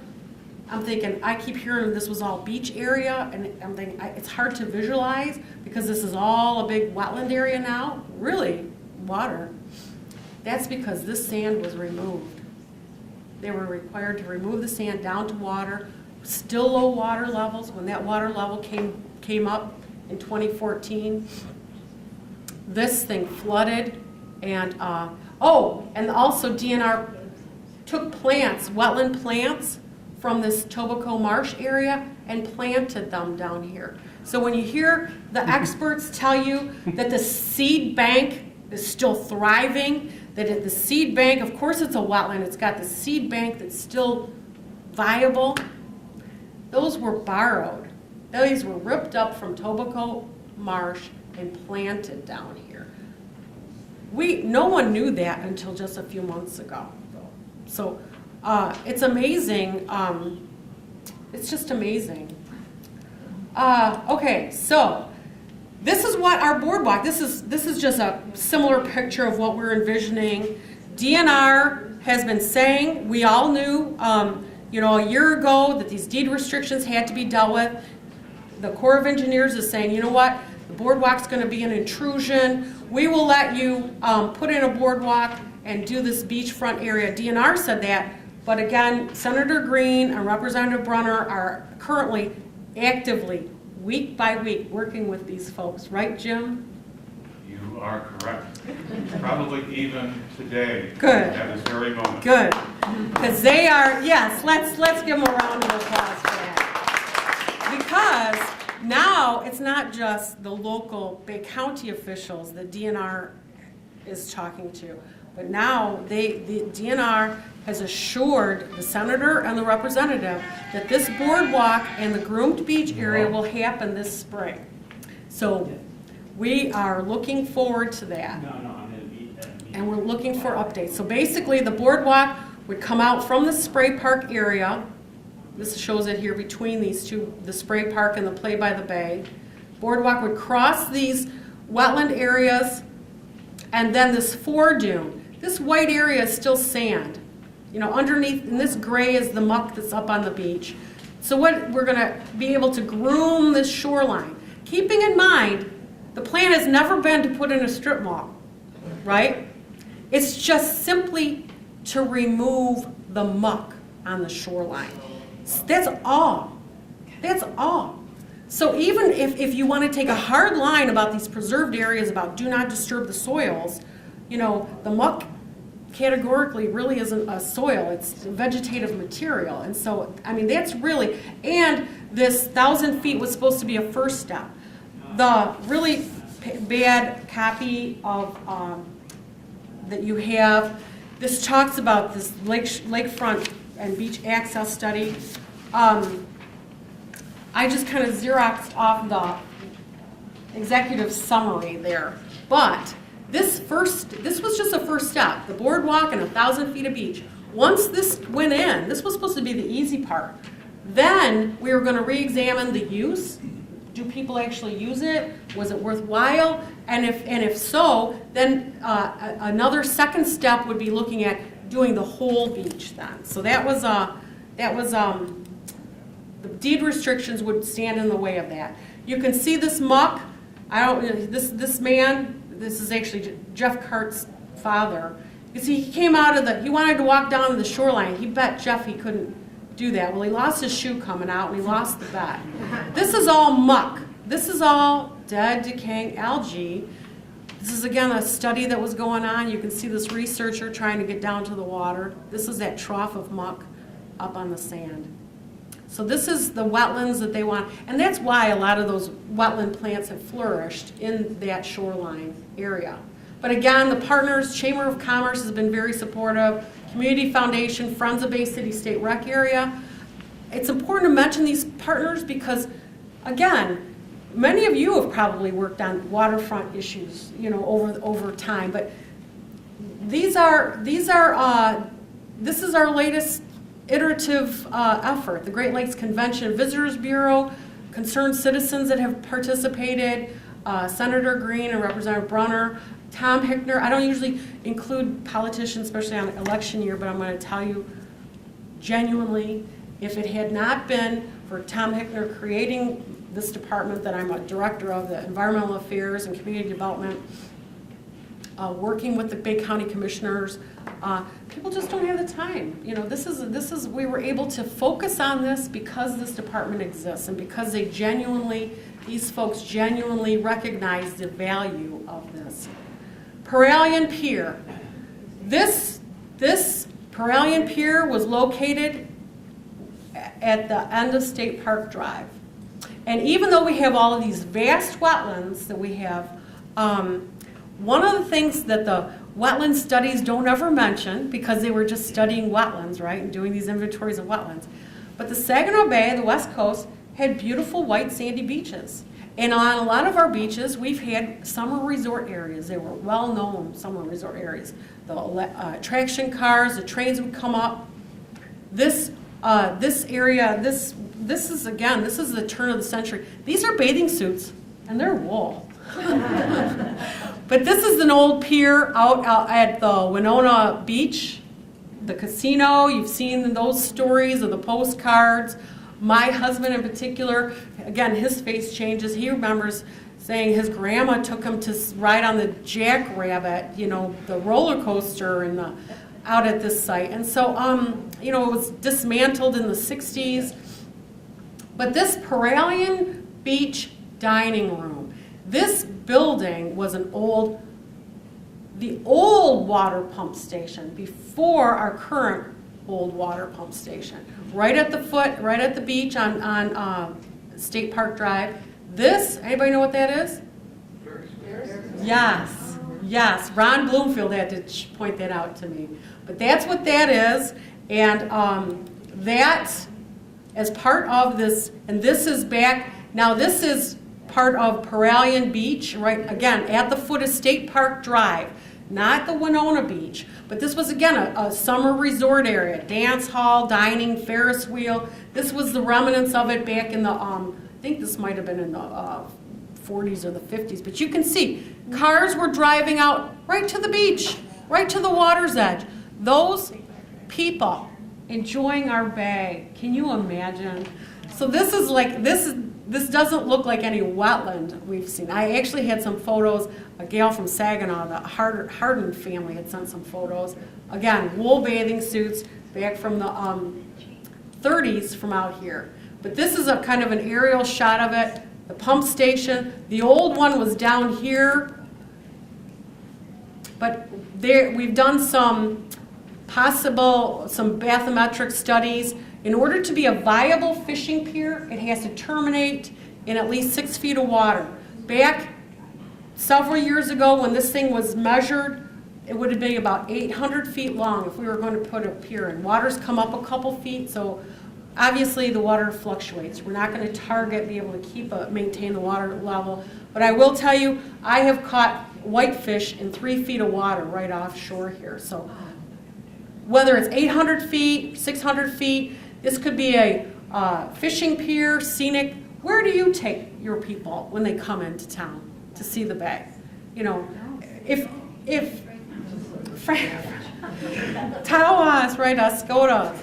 I'm thinking, I keep hearing this was all beach area, and I'm thinking, it's hard to visualize because this is all a big wetland area now. Really, water. That's because this sand was removed. They were required to remove the sand down to water, still low water levels. When that water level came up in 2014, this thing flooded, and and also DNR took plants, wetland plants, from this Tobaco Marsh area and planted them down here. So when you hear the experts tell you that the seed bank is still thriving, that the seed bank, of course it's a wetland, it's got the seed bank that's still viable, those were borrowed. These were ripped up from Tobaco Marsh and planted down here. No one knew that until just a few months ago. So it's amazing. It's just amazing. Okay, so this is what our boardwalk. This is just a similar picture of what we're envisioning. DNR has been saying, we all knew, a year ago that these deed restrictions had to be dealt with. The Corps of Engineers is saying, you know what, the boardwalk's going to be an intrusion. We will let you put in a boardwalk and do this beachfront area. DNR said that. But again, Senator Green and Representative Brunner are currently actively, week by week, working with these folks. Right, Jim? You are correct. Probably even today. Good. At this very moment. Good. Because they are, yes, let's give them a round of applause for that. Because now it's not just the local Bay County officials that DNR is talking to, but now the DNR has assured the senator and the representative that this boardwalk and the Groomed Beach area will happen this spring. So we are looking forward to that. And we're looking for updates. So basically the boardwalk would come out from the spray park area. This shows it here between these two, the spray park and the play by the bay. Boardwalk would cross these wetland areas, and then this foredune. This white area is still sand. You know, underneath, and this gray is the muck that's up on the beach. So what we're gonna be able to groom this shoreline. Keeping in mind, the plan has never been to put in a strip mall, right? It's just simply to remove the muck on the shoreline. That's all. That's all. So even if you want to take a hard line about these preserved areas, about do not disturb the soils, you know, the muck categorically really isn't a soil, it's vegetative material. And so, I mean, that's really, and this 1,000 feet was supposed to be a first step. The really bad copy of that you have, this talks about this lakefront and beach access study. I just kind of Xeroxed off the executive summary there. But this was just a first step, the boardwalk and 1,000 feet of beach. Once this went in, this was supposed to be the easy part. Then we were going to re-examine the use. Do people actually use it? Was it worthwhile? And if so, then another second step would be looking at doing the whole beach then. So that was the deed restrictions would stand in the way of that. You can see this muck. This man, this is actually Jeff Cart's father. You see, he came out of he wanted to walk down to the shoreline. He bet Jeff he couldn't do that. Well, he lost his shoe coming out and he lost the bet. This is all muck. This is all dead, decaying algae. This is, again, a study that was going on. You can see this researcher trying to get down to the water. This is that trough of muck up on the sand. So this is the wetlands that they want, and that's why a lot of those wetland plants have flourished in that shoreline area. But again, the partners, Chamber of Commerce has been very supportive, Community Foundation, Friends of Bay City State Rec Area. It's important to mention these partners because, again, many of you have probably worked on waterfront issues, you know, over time. But this is our latest iterative effort. The Great Lakes Convention and Visitors Bureau, concerned citizens that have participated, Senator Green and Representative Brunner, Tom Hickner. I don't usually include politicians, especially on election year, but I'm going to tell you genuinely, if it had not been for Tom Hickner creating this department that I'm a director of, the Environmental Affairs and Community Development, working with the Bay County Commissioners, people just don't have the time. You know, we were able to focus on this because this department exists and because these folks genuinely recognize the value of this. Paralian Pier. This Paralian Pier was located at the end of State Park Drive. And even though we have all of these vast wetlands that we have, one of the things that the wetland studies don't ever mention, because they were just studying wetlands, right, and doing these inventories of wetlands, but the Saginaw Bay, the West Coast, had beautiful white sandy beaches. And on a lot of our beaches, we've had summer resort areas. They were well-known summer resort areas. The attraction cars, the trains would come up. This area, this is the turn of the century. These are bathing suits, and they're wool. But this is an old pier out at the Winona Beach, the casino. You've seen those stories of the postcards. My husband in particular, again, his face changes. He remembers saying his grandma took him to ride on the Jackrabbit, you know, the roller coaster out at this site. And so, you know, it was dismantled in the 60s. But this Paralian Beach dining room, this building was the old water pump station before our current old water pump station. Right at the beach on State Park Drive. This, anybody know what that is? Yes, yes. Ron Bloomfield had to point that out to me. But that's what that is, and that, as part of this, and this is back, now this is part of Groomed Beach, right, again, at the foot of State Park Drive, not the Winona Beach, but this was, again, a summer resort area, dance hall, dining, Ferris wheel. This was the remnants of it back in the, I think this might have been in the 40s or the 50s, but you can see cars were driving out right to the beach, right to the water's edge. Those people enjoying our bay, can you imagine? So this is like, this doesn't look like any wetland we've seen. I actually had some photos, a gal from Saginaw, the Hardin family had sent some photos. Again, wool bathing suits back from the 30s from out here. But this is a kind of an aerial shot of it. The pump station, the old one was down here, but there we've done some bathymetric studies. In order to be a viable fishing pier, it has to terminate in at least 6 feet of water. Back several years ago when this thing was measured, it would have been about 800 feet long if we were going to put a pier in. Water's come up a couple feet, so obviously the water fluctuates. We're not going to target, be able to maintain the water level. But I will tell you, I have caught whitefish in 3 feet of water right offshore here. So whether it's 800 feet, 600 feet, this could be a fishing pier, scenic. Where do you take your people when they come into town to see the bay? You know, if Tawas, right, Oscoda.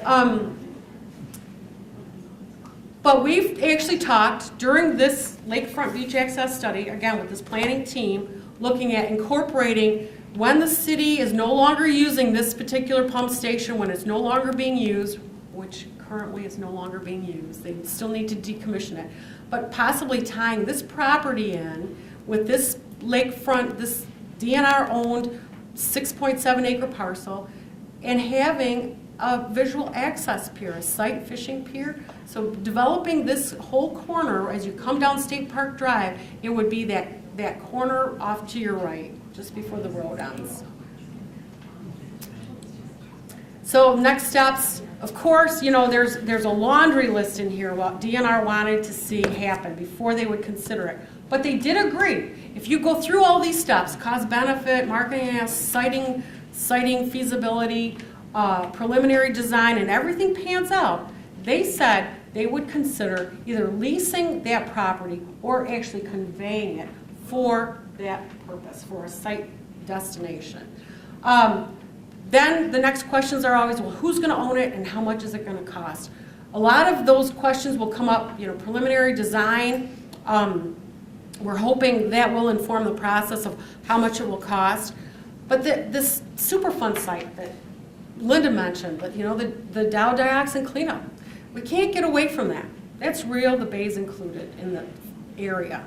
But we've actually talked during this lakefront beach access study, again with this planning team, looking at incorporating when the city is no longer using this particular pump station, when it's no longer being used, which currently is no longer being used, they still need to decommission it, but possibly tying this property in with this lakefront, this DNR-owned 6.7 acre parcel, and having a visual access pier, a sight fishing pier. So developing this whole corner as you come down State Park Drive, it would be that corner off to your right, just before the road ends. So next steps, of course, you know, there's a laundry list in here what DNR wanted to see happen before they would consider it. But they did agree. If you go through all these steps, cost benefit, marketing, siting feasibility, preliminary design, and everything pans out, they said they would consider either leasing that property or actually conveying it for that purpose, for a site destination. Then the next questions are always, well, who's going to own it and how much is it going to cost? A lot of those questions will come up, you know, preliminary design. We're hoping that will inform the process of how much it will cost. But this Superfund site that Linda mentioned, but you know, the Dow dioxin cleanup, we can't get away from that. That's real, the bay's included in the area.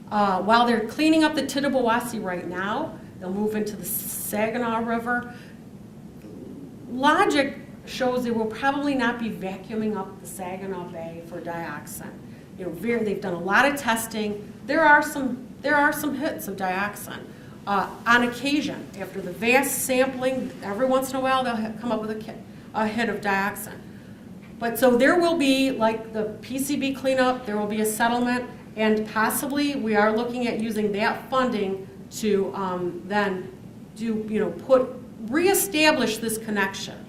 While they're cleaning up the Tittabawassee right now, they'll move into the Saginaw River. Logic shows they will probably not be vacuuming up the Saginaw Bay for dioxin. You know, they've done a lot of testing. There are some hits of dioxin. On occasion, after the vast sampling, every once in a while they'll come up with a hit of dioxin. But so there will be, like the PCB cleanup, there will be a settlement, and possibly we are looking at using that funding to then do, you know, reestablish this connection.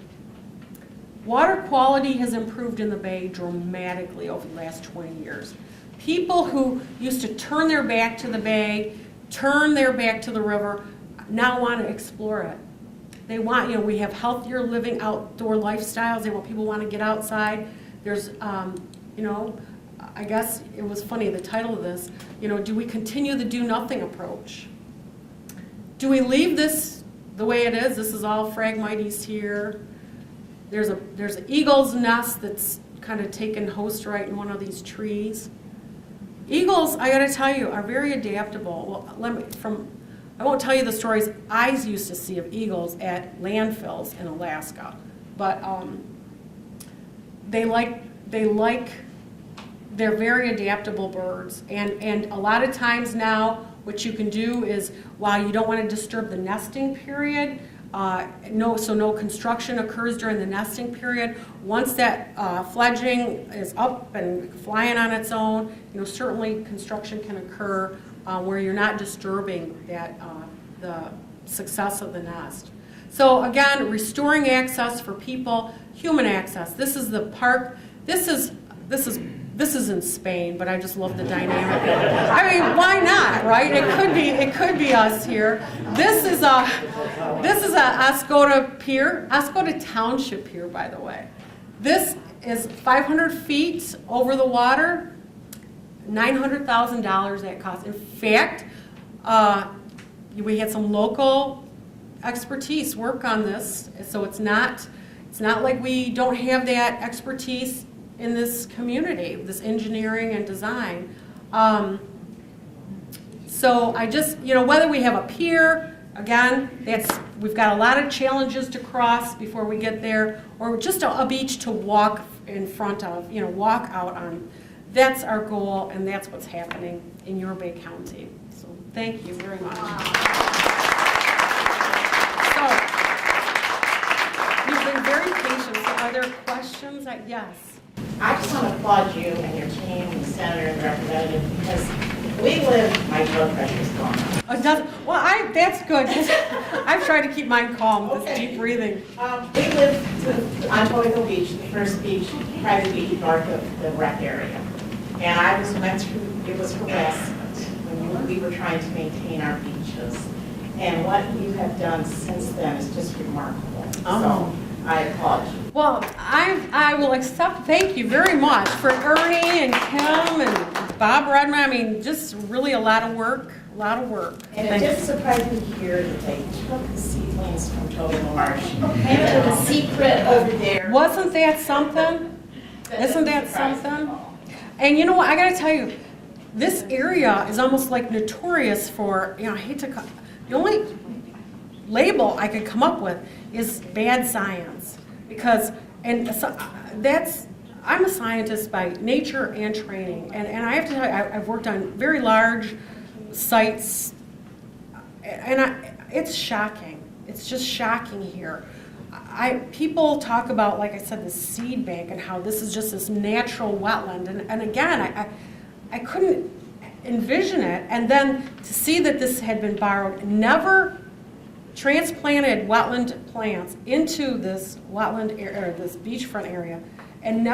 Water quality has improved in the bay dramatically over the last 20 years. People who used to turn their back to the bay, turn their back to the river, now want to explore it. They want, you know, we have healthier living outdoor lifestyles. People want to get outside. There's, you know, I guess it was funny, the title of this, you know, do we continue the do nothing approach? Do we leave this the way it is? This is all Phragmites here. There's an eagle's nest that's kind of taken host right in one of these trees. Eagles, I got to tell you, are very adaptable. Well, I won't tell you the stories I used to see of eagles at landfills in Alaska, but they like they're very adaptable birds. And a lot of times now, what you can do is, while you don't want to disturb the nesting period, no construction occurs during the nesting period. Once that fledgling is up and flying on its own, certainly construction can occur where you're not disturbing that the success of the nest. So again, restoring access for people, human access. This is the park. This is in Spain, but I just love the dynamic. I mean, why not, right? It could be us here. This is a Oscoda Pier, Oscoda Township Pier, by the way. This is 500 feet over the water, $900,000 that cost. In fact, we had some local expertise work on this, so it's not like we don't have that expertise in this community, this engineering and design. So I just, whether we have a pier, again, we've got a lot of challenges to cross before we get there, or just a beach to walk in front of, walk out on. That's our goal, and that's what's happening in your Bay County. So thank you very much. So, you've been very patient. So are there questions? Yes. I just want to applaud you and your team, the senator and the representative, because we live, my blood pressure is going up. That's good. I've tried to keep mine calm with this deep breathing. We live on Township Beach, the first beach, private beach north of the rec area. And I went through, it was harassment when we were trying to maintain our beaches. And what you have done since then is just remarkable. So I applaud you. Well, I will accept, thank you very much for Ernie and Kim and Bob Redman. I mean, just really a lot of work. And it did surprise me here that they took the seedlings from Total Marsh. And it was a secret over there. Wasn't that something? Isn't that something? And you know what, I gotta tell you, this area is almost like notorious for, I hate to, the only label I could come up with is bad science. Because, I'm a scientist by nature and training, and I have to tell you, I've worked on very large sites, and it's shocking. It's just shocking here. People talk about, like I said, the seed bank and how this is just this natural wetland, and again, I couldn't envision it, and then to see that this had been borrowed, never transplanted wetland plants into this wetland area, this beachfront area, and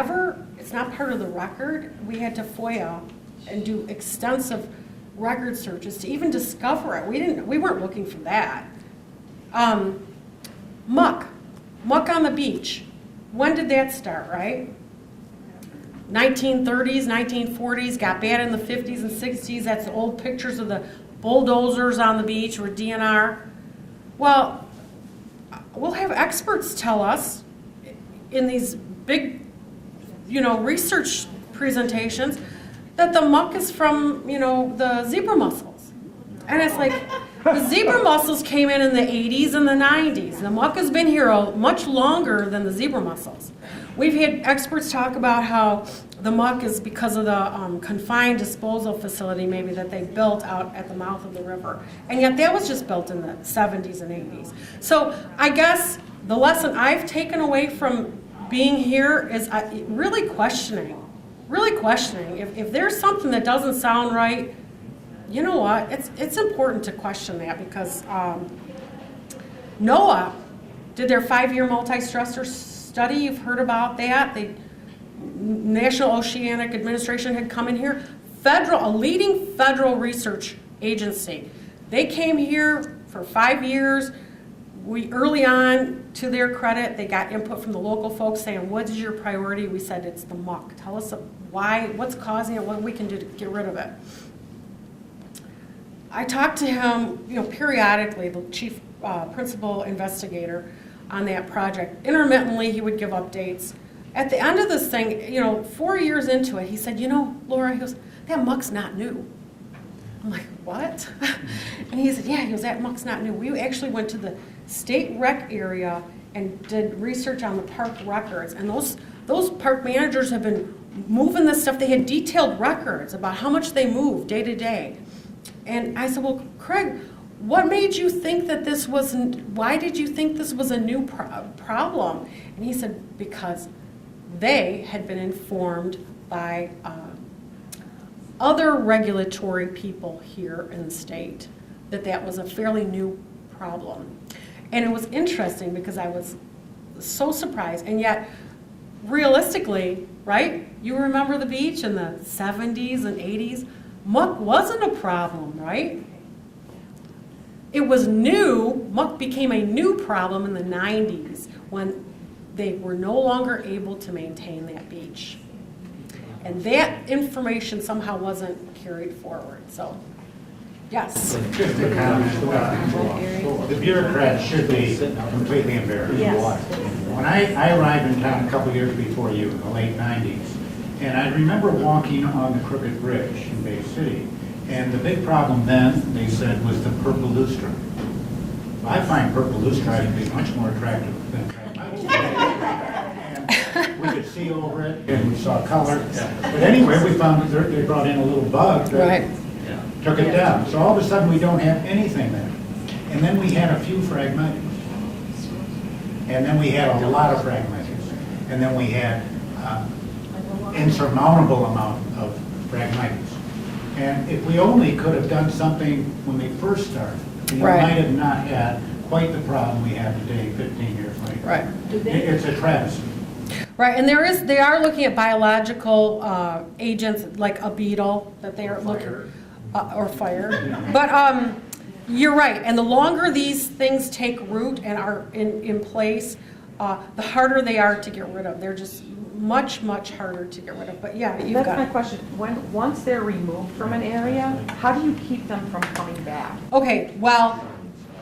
it's not part of the record. We had to FOIA and do extensive record searches to even discover it. We weren't looking for that. Muck on the beach. When did that start, right? 1930s, 1940s, got bad in the 50s and 60s. That's the old pictures of the bulldozers on the beach or DNR. Well, we'll have experts tell us in these big, research presentations that the muck is from, the zebra mussels. And it's like, the zebra mussels came in the 80s and the 90s. The muck has been here much longer than the zebra mussels. We've had experts talk about how the muck is because of the confined disposal facility maybe that they built out at the mouth of the river. And yet that was just built in the 70s and 80s. So I guess the lesson I've taken away from being here is really questioning. If there's something that doesn't sound right, you know what, it's important to question that, because NOAA did their 5-year multi-stressor study. You've heard about that. The National Oceanic Administration had come in here, a leading federal research agency. They came here for 5 years. Early on, to their credit, they got input from the local folks saying, what is your priority? We said, it's the muck. Tell us why, what's causing it, what we can do to get rid of it. I talked to him, periodically, the chief principal investigator on that project. Intermittently, he would give updates. At the end of this thing, 4 years into it, he said, Laura, he goes, that muck's not new. I'm like, what? And he said, yeah, that muck's not new. We actually went to the state rec area and did research on the park records. And those park managers have been moving this stuff. They had detailed records about how much they moved day to day. And I said, well, Craig, what made you think that this wasn't, why did you think this was a new problem? And he said, because they had been informed by other regulatory people here in the state that that was a fairly new problem. And it was interesting because I was so surprised, and yet realistically, right, you remember the beach in the 70s and 80s, muck wasn't a problem, right? It was new, muck became a new problem in the 90s when they were no longer able to maintain that beach. And that information somehow wasn't carried forward, so, yes. Just a comment. The bureaucrats should be completely embarrassed. Yes. When I arrived in town a couple years before you, in the late 90s, and I remember walking on the Crooked Bridge in Bay City, and the big problem then, they said, was the purple loosestrife. I find purple loosestrife to be much more attractive than and we could see over it, and we saw color. But anyway, we found that they brought in a little bug that took it down. So all of a sudden, we don't have anything there. And then we had a few Phragmites. And then we had a lot of Phragmites. And then we had insurmountable amount of Phragmites. And if we only could have done something when we first started, we might have not had quite the problem we have today 15 years later. Right. It's a travesty. Right, and they are looking at biological agents like a beetle that they are looking, or fire. But you're right, and the longer these things take root and are in place, the harder they are to get rid of. They're just much, much harder to get rid of. But yeah, you've That's got my it. question. Once they're removed from an area, how do you keep them from coming back? Okay, well,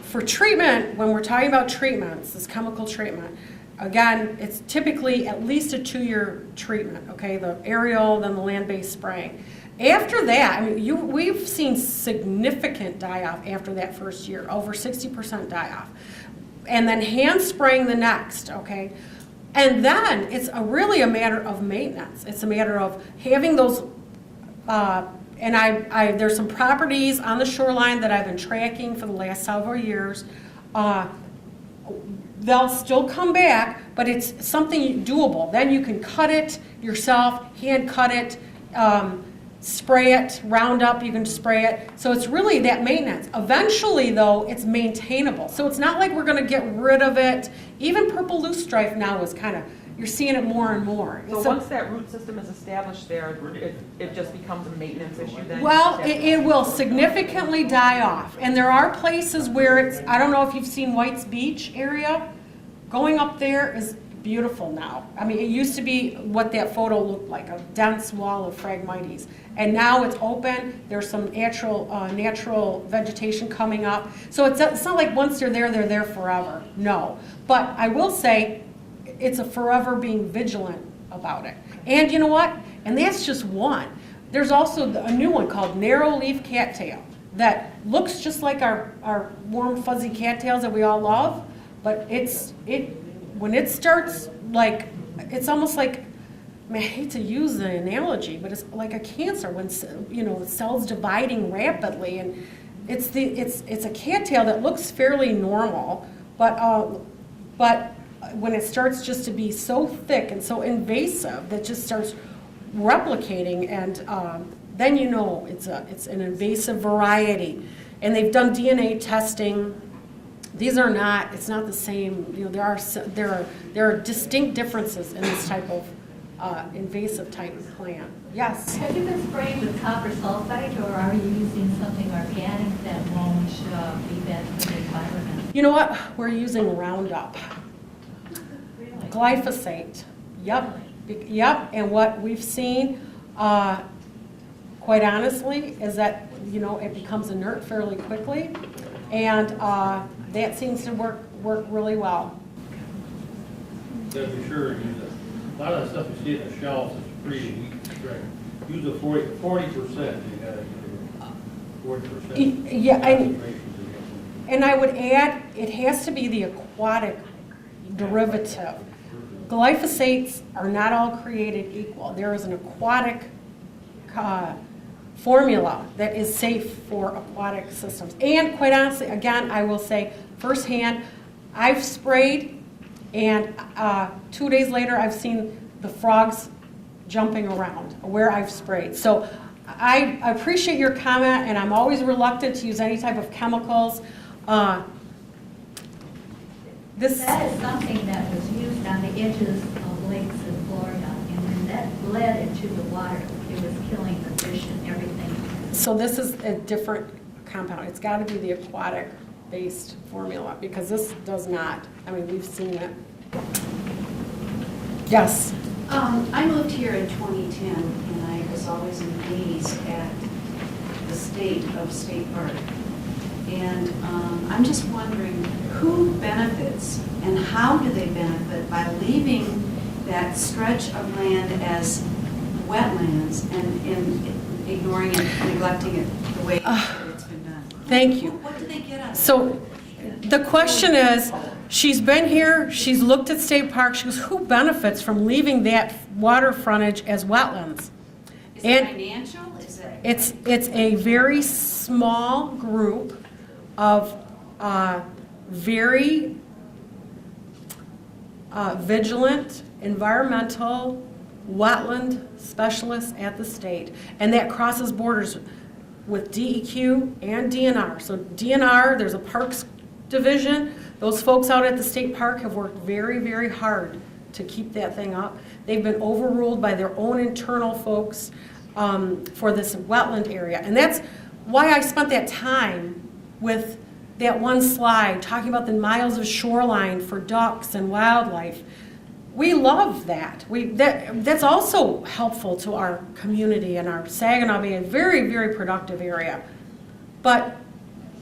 for treatment, when we're talking about treatments, this chemical treatment, again, it's typically at least a 2-year treatment, okay? The aerial, then the land-based spraying. After that, I mean, we've seen significant die-off after that first year, over 60% die-off. And then hand spraying the next, okay? And then it's really a matter of maintenance. It's a matter of having those, and there's some properties on the shoreline that I've been tracking for the last several years. They'll still come back, but it's something doable. Then you can cut it yourself, hand cut it, spray it, Roundup, you can spray it. So it's really that maintenance. Eventually, though, it's maintainable. So it's not like we're going to get rid of it. Even purple loosestrife now is kind of, you're seeing it more and more. So once that root system is established there, it just becomes a maintenance issue then? Well, it will significantly die off. And there are places where it's, I don't know if you've seen White's Beach area. Going up there is beautiful now. I mean, it used to be what that photo looked like, a dense wall of Phragmites. And now it's open. There's some natural vegetation coming up. So it's not like once they're there forever. No. But I will say it's a forever being vigilant about it. And you know what? And that's just one. There's also a new one called narrow leaf cattail that looks just like our warm fuzzy cattails that we all love. But when it starts, like, it's almost like, I mean, I hate to use the analogy, but it's like a cancer when, you know, the cell's dividing rapidly, and it's a cattail that looks fairly normal, but when it starts just to be so thick and so invasive that just starts replicating, and then you know it's an invasive variety, and they've done DNA testing. These are not, it's not the same, you know, there are distinct differences in this type of invasive type of plant. Yes? Have you been spraying with copper sulfite, or are you using something organic that won't be bad for the environment? You know what? We're using Roundup. Really? Glyphosate. Yep. Yep. And what we've seen, quite honestly, is that, you know, it becomes inert fairly quickly. And that seems to work really well. To be sure, use a lot of the stuff you see in the shelves is pretty weak. Right. Use a 40%. You gotta use 40%. Yeah, and I would add, it has to be the aquatic derivative. glyphosates are not all created equal. There is an aquatic formula that is safe for aquatic systems. And quite honestly, again, I will say firsthand, I've sprayed, and 2 days later, I've seen the frogs jumping around where I've sprayed. So I appreciate your comment, and I'm always reluctant to use any type of chemicals. That is something that was used on the edges of lakes in Florida, and when that bled into the water, it was killing the fish and everything. So this is a different compound. It's got to be the aquatic-based formula, because this does not. I mean, we've seen it. Yes? I moved here in 2010, and I was always amazed at the state of State Park. And I'm just wondering, who benefits and how do they benefit by leaving that stretch of land as wetlands and ignoring it, neglecting it the way that it's been done? Thank you. What do they get out of it? So the question is, she's been here, she's looked at State Park, she goes, who benefits from leaving that water frontage as wetlands? Is it financial? Is it? It's a very small group of very vigilant environmental wetland specialists at the state, and that crosses borders with DEQ and DNR. So DNR, there's a parks division. Those folks out at the state park have worked very, very hard to keep that thing up. They've been overruled by their own internal folks for this wetland area. And that's why I spent that time with that one slide talking about the miles of shoreline for ducks and wildlife. We love that. That's also helpful to our community and our Saginaw Bay, a very, very productive area. But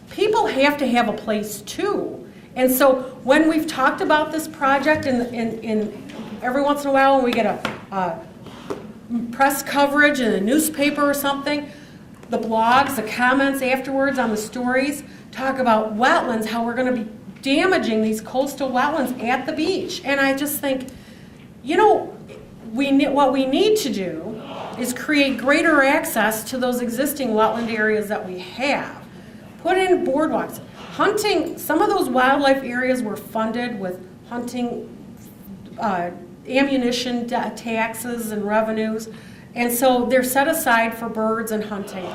people have to have a place too. And so when we've talked about this project, in every once in a while when we get a press coverage in a newspaper or something, the blogs, the comments afterwards on the stories talk about wetlands, how we're going to be damaging these coastal wetlands at the beach. And I just think, you know, what we need to do is create greater access to those existing wetland areas that we have. Put in boardwalks. Hunting, some of those wildlife areas were funded with hunting ammunition taxes and revenues, and so they're set aside for birds and hunting.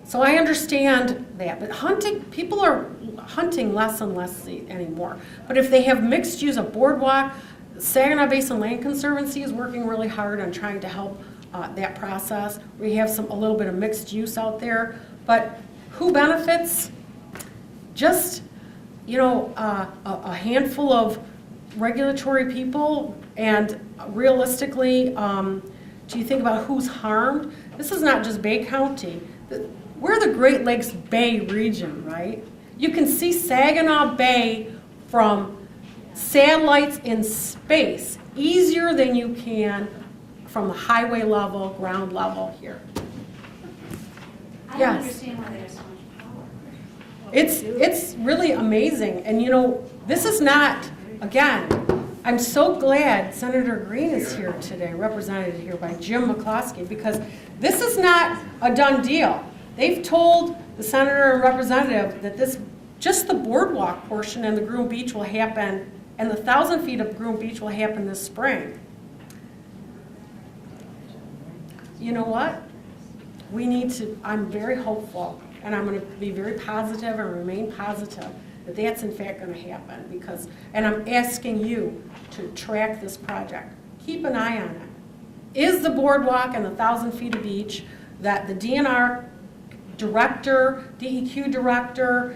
So I understand that, but hunting, people are hunting less and less anymore. But if they have mixed use, a boardwalk, Saginaw Basin Land Conservancy is working really hard on trying to help that process. We have a little bit of mixed use out there, but who benefits? Just, you know, a handful of regulatory people, and realistically, do you think about who's harmed? This is not just Bay County. We're the Great Lakes Bay region, right? You can see Saginaw Bay from satellites in space easier than you can from the highway level, ground level here. I don't Yes. understand why they have so much power. It's really amazing. And you know, this is not, again, I'm so glad Senator Green is here today, represented here by Jim McCloskey, because this is not a done deal. They've told the senator and representative that just the boardwalk portion and the Groomed Beach will happen, and the 1,000 feet of Groomed Beach will happen this spring. You know what? We need to, I'm very hopeful, and I'm going to be very positive and remain positive that that's in fact going to happen, because, and I'm asking you to track this project. Keep an eye on it. Is the boardwalk and the 1,000 feet of beach that the DNR director, DEQ director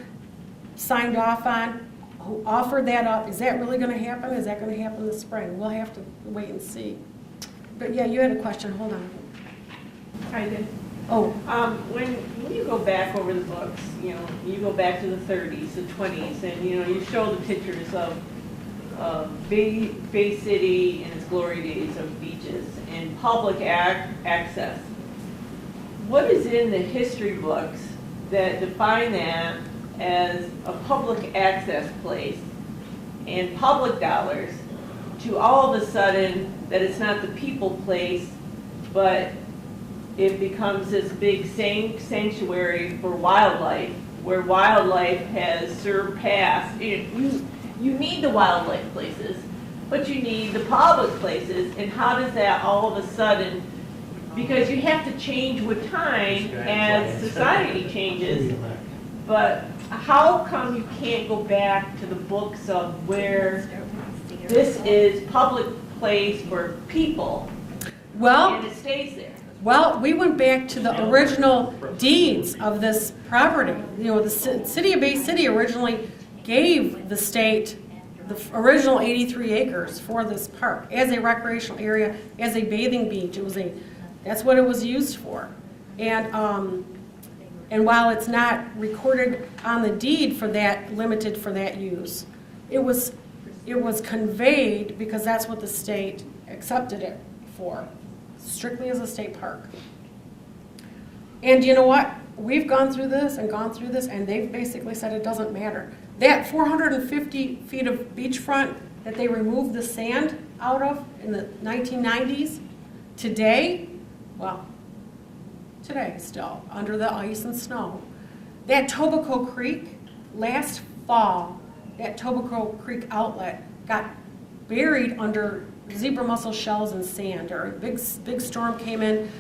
signed off on, who offered that up, is that really going to happen? Is that going to happen this spring? We'll have to wait and see. But yeah, you had a question, hold on. I did. Oh, When you go back over the books, you know, you go back to the 30s, the 20s, and you know, you show the pictures of Bay City in its glory days of beaches and public access. What is in the history books that define that as a public access place and public dollars to all of a sudden that it's not the people place, but it becomes this big sanctuary for wildlife, where wildlife has surpassed. You need the wildlife places, but you need the public places, and how does that all of a sudden, because you have to change with time as society changes, but how come you can't go back to the books of where this is public place for people, Well, and it stays there? well, we went back to the original deeds of this property. You know, the city of Bay City originally gave the state the original 83 acres for this park as a recreational area, as a bathing beach. That's what it was used for. And while it's not recorded on the deed for that, limited for that use, it was conveyed because that's what the state accepted it for, strictly as a state park. And you know what? We've gone through this, and they've basically said it doesn't matter. That 450 feet of beachfront that they removed the sand out of in the 1990s, today still, under the ice and snow, that Tobacco Creek, last fall, that Tobacco Creek outlet got buried under zebra mussel shells and sand, or a big storm came in,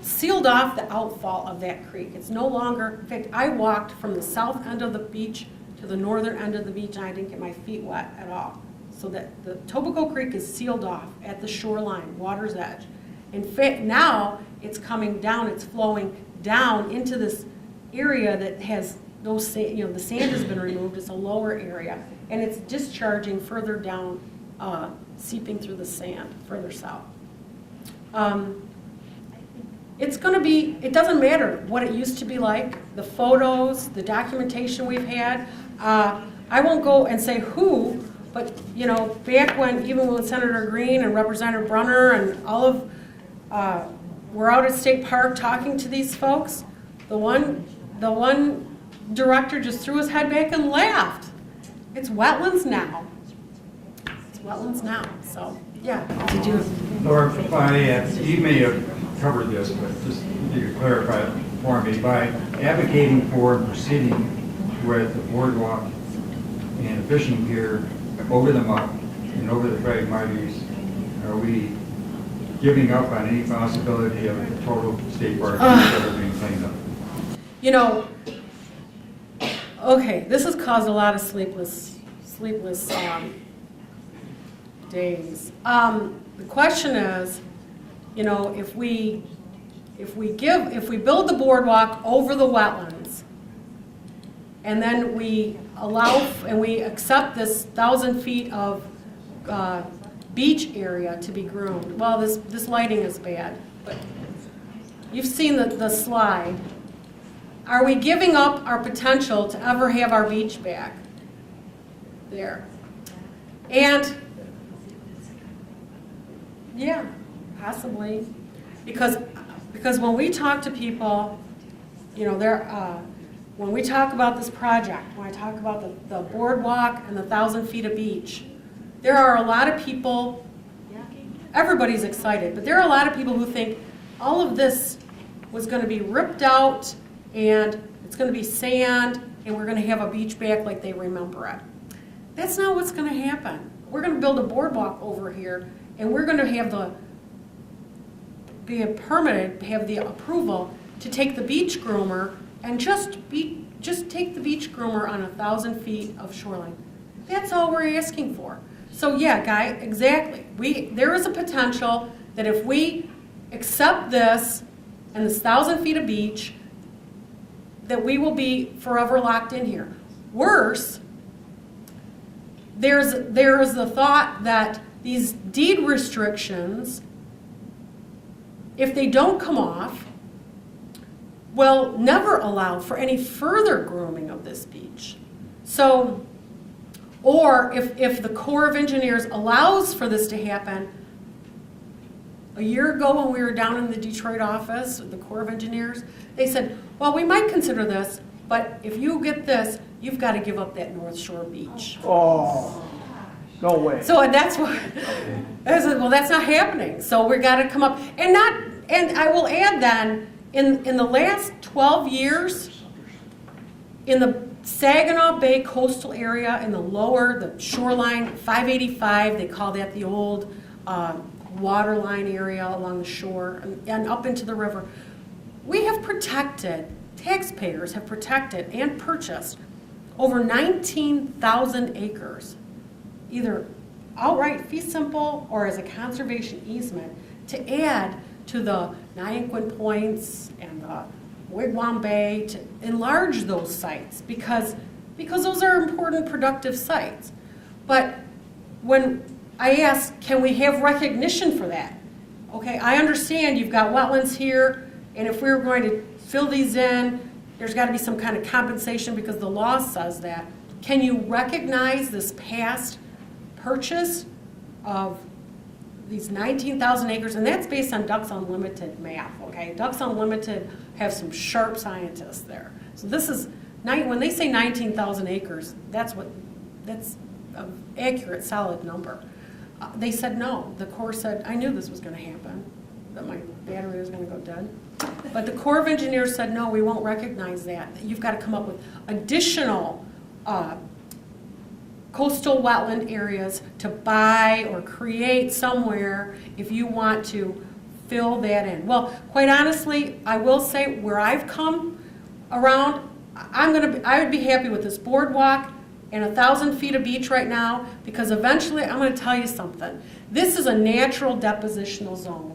sealed off the outfall of that creek. It's no longer, in fact, I walked from the south end of the beach to the northern end of the beach, and I didn't get my feet wet at all. So that the Tobacco Creek is sealed off at the shoreline, water's edge. In fact, now it's coming down, it's flowing down into this area that has no sand, the sand has been removed, it's a lower area, and it's discharging further down, seeping through the sand further south. It's going to be, it doesn't matter what it used to be like, the photos, the documentation we've had. I won't go and say who, but back even when Senator Green and Representative Brunner and all of, we're out at State Park talking to these folks, the one director just threw his head back and laughed. It's wetlands now. It's wetlands now, so, yeah. Did you? Laura, you may have covered this, but just to clarify it for me, by advocating for and proceeding with the boardwalk and the fishing pier over the Muck and over the Phragmites, are we giving up on any possibility of the total state park ever being cleaned up? Okay, this has caused a lot of sleepless days. The question is, if we build the boardwalk over the wetlands, and then we allow and we accept this 1,000 feet of beach area to be groomed. Well, this lighting is bad, but you've seen the slide. Are we giving up our potential to ever have our beach back there? And yeah, possibly, because when we talk to people, when we talk about this project, when I talk about the boardwalk and the 1,000 feet of beach, there are a lot of people. Everybody's excited, but there are a lot of people who think all of this was going to be ripped out and it's going to be sand and we're going to have a beach back like they remember it. That's not what's going to happen. We're going to build a boardwalk over here, and we're going to have have the approval to take the beach groomer and just take the beach groomer on 1,000 feet of shoreline. That's all we're asking for. So yeah, Guy, exactly. There is a potential that if we accept this and this 1,000 feet of beach, that we will be forever locked in here. Worse, there is the thought that these deed restrictions, if they don't come off, will never allow for any further grooming of this beach. So, or if the Corps of Engineers allows for this to happen, a year ago when we were down in the Detroit office, the Corps of Engineers, they said, well, we might consider this, but if you get this, you've got to give up that North Shore beach. Oh. No way. So that's what, I said, well, that's not happening. So we got to come up, and I will add then, in the last 12 years, in the Saginaw Bay coastal area, in the shoreline, 585, they call that the old waterline area along the shore, and up into the river, we have protected, taxpayers have protected and purchased over 19,000 acres, either outright fee simple or as a conservation easement, to add to the Nianquin Points and the Wigwam Bay, to enlarge those sites because those are important productive sites. But when I ask, can we have recognition for that? Okay, I understand you've got wetlands here, and if we were going to fill these in, there's got to be some kind of compensation because the law says that. Can you recognize this past purchase of these 19,000 acres? And that's based on Ducks Unlimited math, okay? Ducks Unlimited have some sharp scientists there. So this is, when they say 19,000 acres, that's an accurate, solid number. They said no. The Corps said, I knew this was going to happen, that my battery was going to go dead. But the Corps of Engineers said, no, we won't recognize that. You've got to come up with additional coastal wetland areas to buy or create somewhere if you want to fill that in. Well, quite honestly, I will say where I've come around, I would be happy with this boardwalk and 1,000 feet of beach right now, because eventually, I'm going to tell you something. This is a natural depositional zone.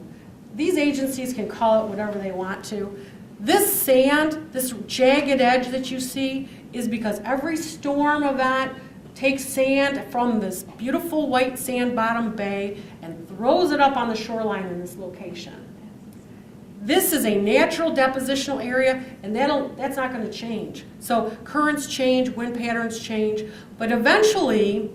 These agencies can call it whatever they want to. This sand, this jagged edge that you see, is because every storm event takes sand from this beautiful white sand bottom bay and throws it up on the shoreline in this location. This is a natural depositional area, and that's not going to change. So currents change, wind patterns change, but eventually,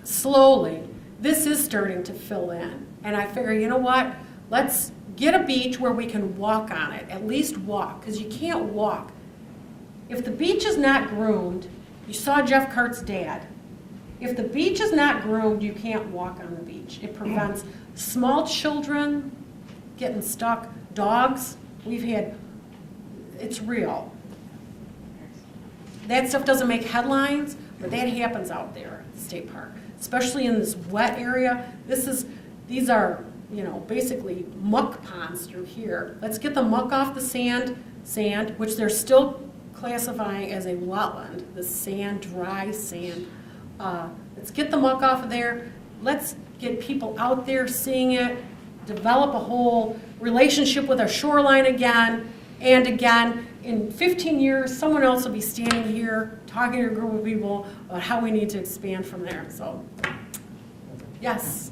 slowly, this is starting to fill in. And I figure, you know what? Let's get a beach where we can walk on it, at least walk, because you can't walk. If the beach is not groomed, you saw Jeff Cart's dad. If the beach is not groomed, you can't walk on the beach. It prevents small children getting stuck, dogs. It's real. That stuff doesn't make headlines, but that happens out there at the state park, especially in this wet area. These are, basically muck ponds through here. Let's get the muck off the sand, which they're still classifying as a wetland, the sand, dry sand. Let's get the muck off of there. Let's get people out there seeing it, develop a whole relationship with our shoreline again and again. In 15 years, someone else will be standing here talking to a group of people about how we need to expand from there. So, yes.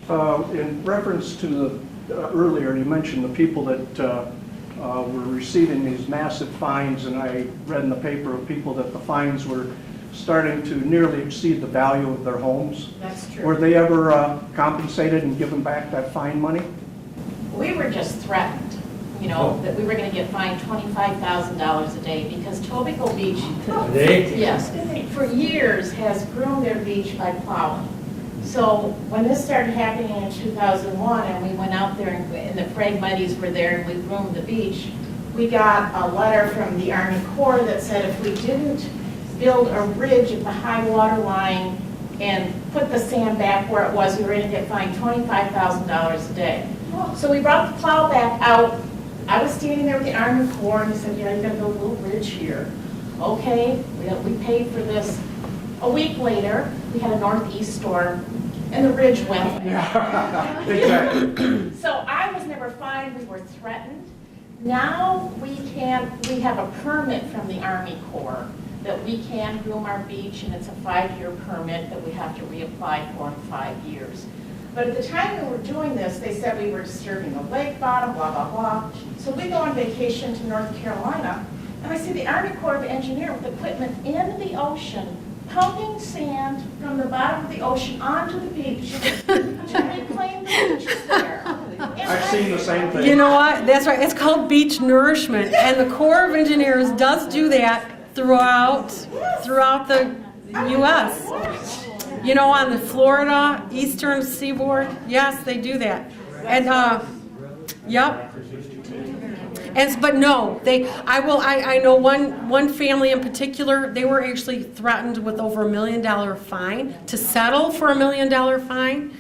In reference to earlier, you mentioned the people that were receiving these massive fines, and I read in the paper of people that the fines were starting to nearly exceed the value of their homes. That's true. Were they ever compensated and given back that fine money? We were just threatened, that we were going to get fined $25,000 a day because Tobico Beach, yes, for years has groomed their beach by plowing. So when this started happening in 2001 and we went out there and the Phragmites were there and we groomed the beach, we got a letter from the Army Corps that said if we didn't build a ridge at the high water line and put the sand back where it was, we were going to get fined $25,000 a day. So we brought the plow back out. I was standing there with the Army Corps and he said, yeah, you got to build a little ridge here. Okay, we paid for this. A week later, we had a northeast storm and the ridge went. Yeah, exactly. So I was never fined, we were threatened. Now we have a permit from the Army Corps that we can groom our beach, and it's a 5-year permit that we have to reapply for in 5 years. But at the time we were doing this, they said we were disturbing the lake bottom, blah, blah, blah. So we go on vacation to North Carolina, and I see the Army Corps of Engineers with equipment in the ocean, pumping sand from the bottom of the ocean onto the beach to reclaim the beaches there. I've seen the same thing. You know what? That's right. It's called beach nourishment, and the Corps of Engineers does do that throughout the U.S. You know, on the Florida eastern seaboard, yes, they do that. And, yep. But no, I know one family in particular, they were actually threatened with over $1 million fine to settle for $1 million fine.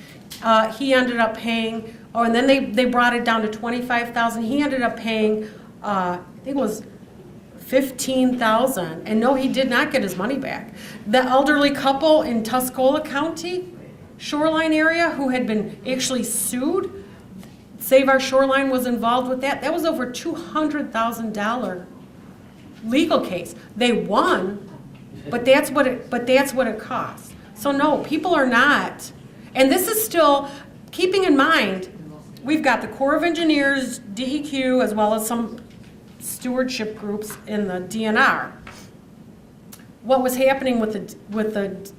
He ended up paying, and then they brought it down to $25,000. He ended up paying, I think it was $15,000, and no, he did not get his money back. The elderly couple in Tuscola County, shoreline area, who had been actually sued, Save Our Shoreline was involved with that. That was over $200,000 legal case. They won, but that's what it costs. So no, people are not. And this is still, keeping in mind, we've got the Corps of Engineers, DEQ, as well as some stewardship groups in the DNR. What was happening with the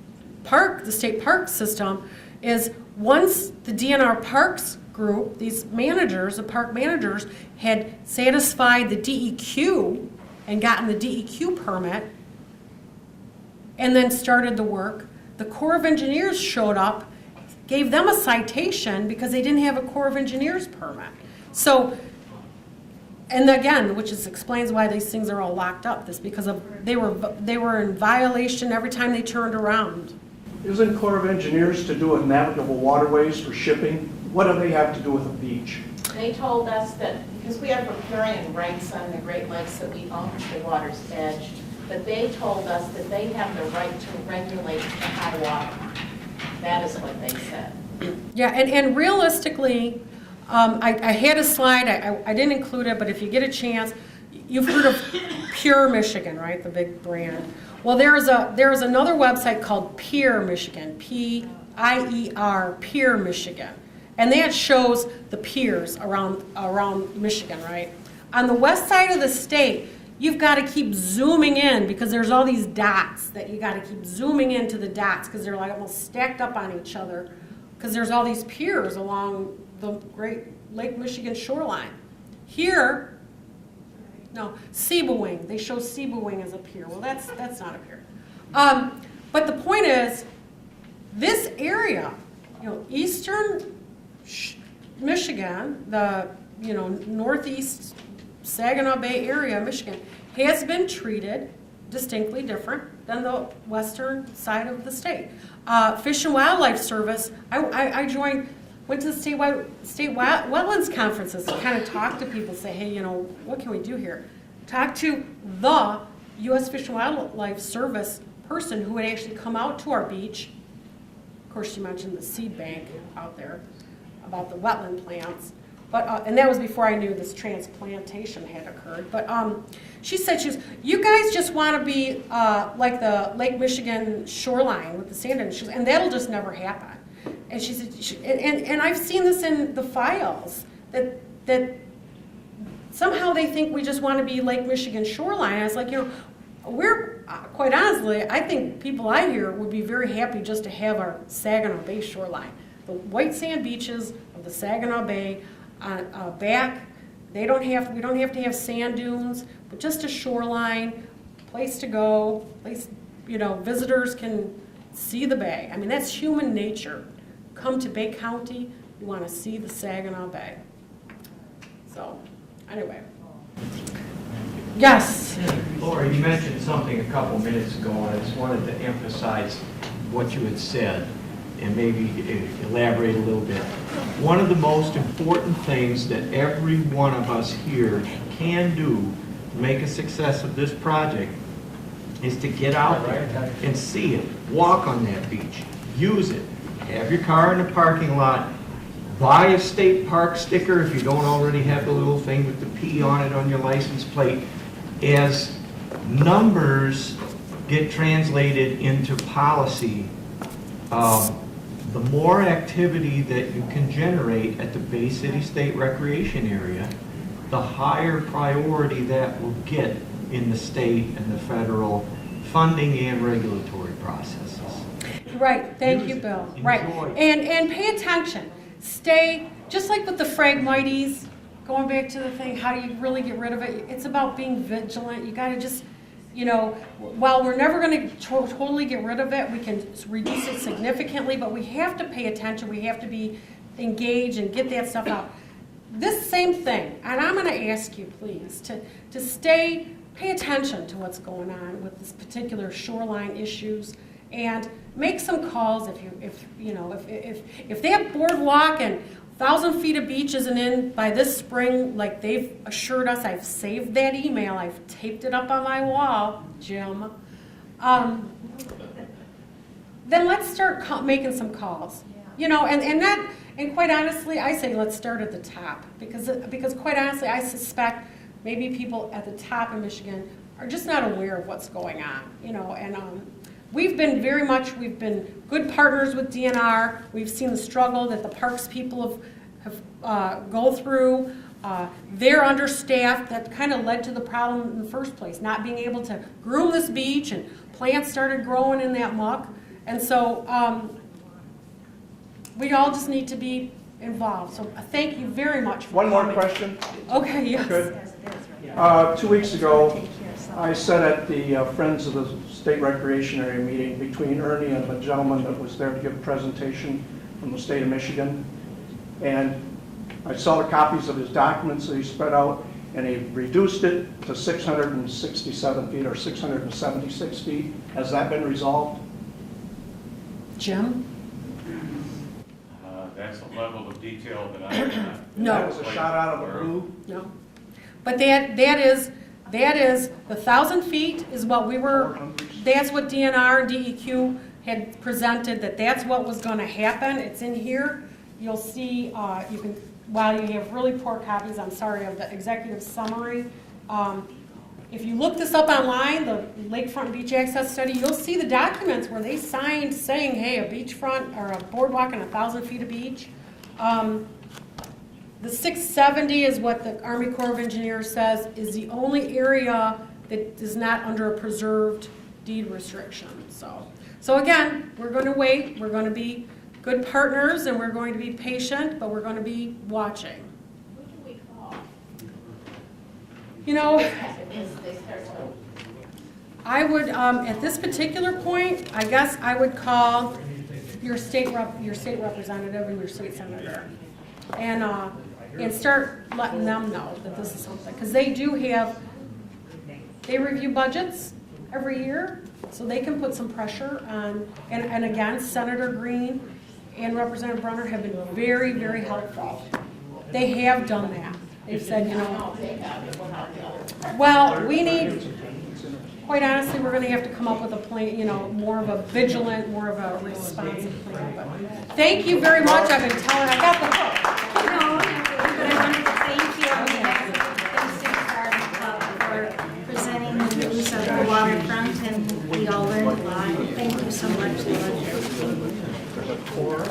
park, the state park system, is once the DNR parks group, these managers, the park managers, had satisfied the DEQ and gotten the DEQ permit and then started the work, the Corps of Engineers showed up, gave them a citation because they didn't have a Corps of Engineers permit. So, and again, which explains why these things are all locked up, this because they were in violation every time they turned around. Isn't Corps of Engineers to do with navigable waterways for shipping? What do they have to do with a beach? They told us that, because we have riparian rights on the Great Lakes that we own to the water's edge, but they told us that they have the right to regulate the high water. That is what they said. Yeah, and realistically, I had a slide, I didn't include it, but if you get a chance, you've heard of Pier, Michigan, right, the big brand. Well, there is another website called Pier, Michigan, P-I-E-R, Pier, Michigan. And that shows the piers around Michigan, right? On the west side of the state, you've got to keep zooming in because there's all these dots that you got to keep zooming into the dots because they're like almost stacked up on each other because there's all these piers along the Great Lake Michigan shoreline. Here, no, Sebewing. They show Sebewing as a pier. Well, that's not a pier. But the point is, this area, eastern Michigan, the northeast Saginaw Bay area of Michigan, has been treated distinctly different than the western side of the state. Fish and Wildlife Service, I went to the state wetlands conferences to kind of talk to people, say, hey, what can we do here? Talk to the U.S. Fish and Wildlife Service person who would actually come out to our beach. Of course, she mentioned the seed bank out there about the wetland plants. But, and that was before I knew this transplantation had occurred. But she said, you guys just want to be like the Lake Michigan shoreline with the sand dunes, and that'll just never happen. And she said, and I've seen this in the files, that somehow they think we just want to be Lake Michigan shoreline. I was like, we're, quite honestly, I think people out here would be very happy just to have our Saginaw Bay shoreline. The white sand beaches of the Saginaw Bay, back, we don't have to have sand dunes, but just a shoreline, place to go, visitors can see the bay. I mean, that's human nature. Come to Bay County, you want to see the Saginaw Bay. So, anyway. Yes? Laura, you mentioned something a couple minutes ago, and I just wanted to emphasize what you had said and maybe elaborate a little bit. One of the most important things that every one of us here can do to make a success of this project is to get out there and see it, walk on that beach, use it, have your car in the parking lot, buy a state park sticker if you don't already have the little thing with the P on it on your license plate. As numbers get translated into policy, the more activity that you can generate at the Bay City State Recreation Area, the higher priority that will get in the state and the federal funding and regulatory processes. Right, thank you, Bill. Right, and pay attention. Stay, just like with the Phragmites, going back to the thing, how do you really get rid of it? It's about being vigilant. You got to just you know, while we're never going to totally get rid of it, we can reduce it significantly, but we have to pay attention. We have to be engaged and get that stuff out. This same thing, and I'm going to ask you, please, to pay attention to what's going on with this particular shoreline issues, and make some calls if that boardwalk and 1,000 feet of beach isn't in by this spring, like they've assured us. I've saved that email. I've taped it up on my wall, Jim. Then let's start making some calls. You know, and quite honestly, I say let's start at the top, because quite honestly, I suspect maybe people at the top in Michigan are just not aware of what's going on. You know, and we've been good partners with DNR. We've seen the struggle that the parks people have go through. They're understaffed. That kind of led to the problem in the first place, not being able to groom this beach, and plants started growing in that muck. And so we all just need to be involved. So thank you very much for One more coming. question. Okay, yes. Good. 2 weeks ago, I sat at the Friends of the State Recreation Area meeting between Ernie and the gentleman that was there to give a presentation from the state of Michigan. And I saw the copies of his documents that he spread out, and he reduced it to 667 feet or 676 feet. Has that been resolved? Jim? That's a level of detail that I cannot. No. That was a shot out of the blue? No. But that is the 1,000 feet is what we were, that's what DNR and DEQ had presented, that's what was going to happen. It's in here. You'll see, you can, while you have really poor copies, I'm sorry, of the executive summary. If you look this up online, the Lakefront Beach Access Study, you'll see the documents where they signed saying, hey, a beachfront or a boardwalk and 1,000 feet of beach. The 670 is what the Army Corps of Engineers says is the only area that is not under a preserved deed restriction. So again, we're going to wait. We're going to be good partners, and we're going to be patient, but we're going to be watching. Who can we call? You know, They start to. I would, at this particular point, I guess I would call your state representative and your state senator, and start letting them know that this is something, because they review budgets every year, so they can put some pressure on. And again, Senator Green and Representative Brunner have been very, very helpful. They have done that. They've said, you know, well, we need. Quite honestly, we're going to have to come up with a plan, you know, more of a vigilant, more of a responsive plan. But thank you very much. I've been telling, I got the hook. No, but I wanted to thank you on behalf of the Invasive for presenting the news of the waterfront, and we all learned a lot. Thank you so much, Laura.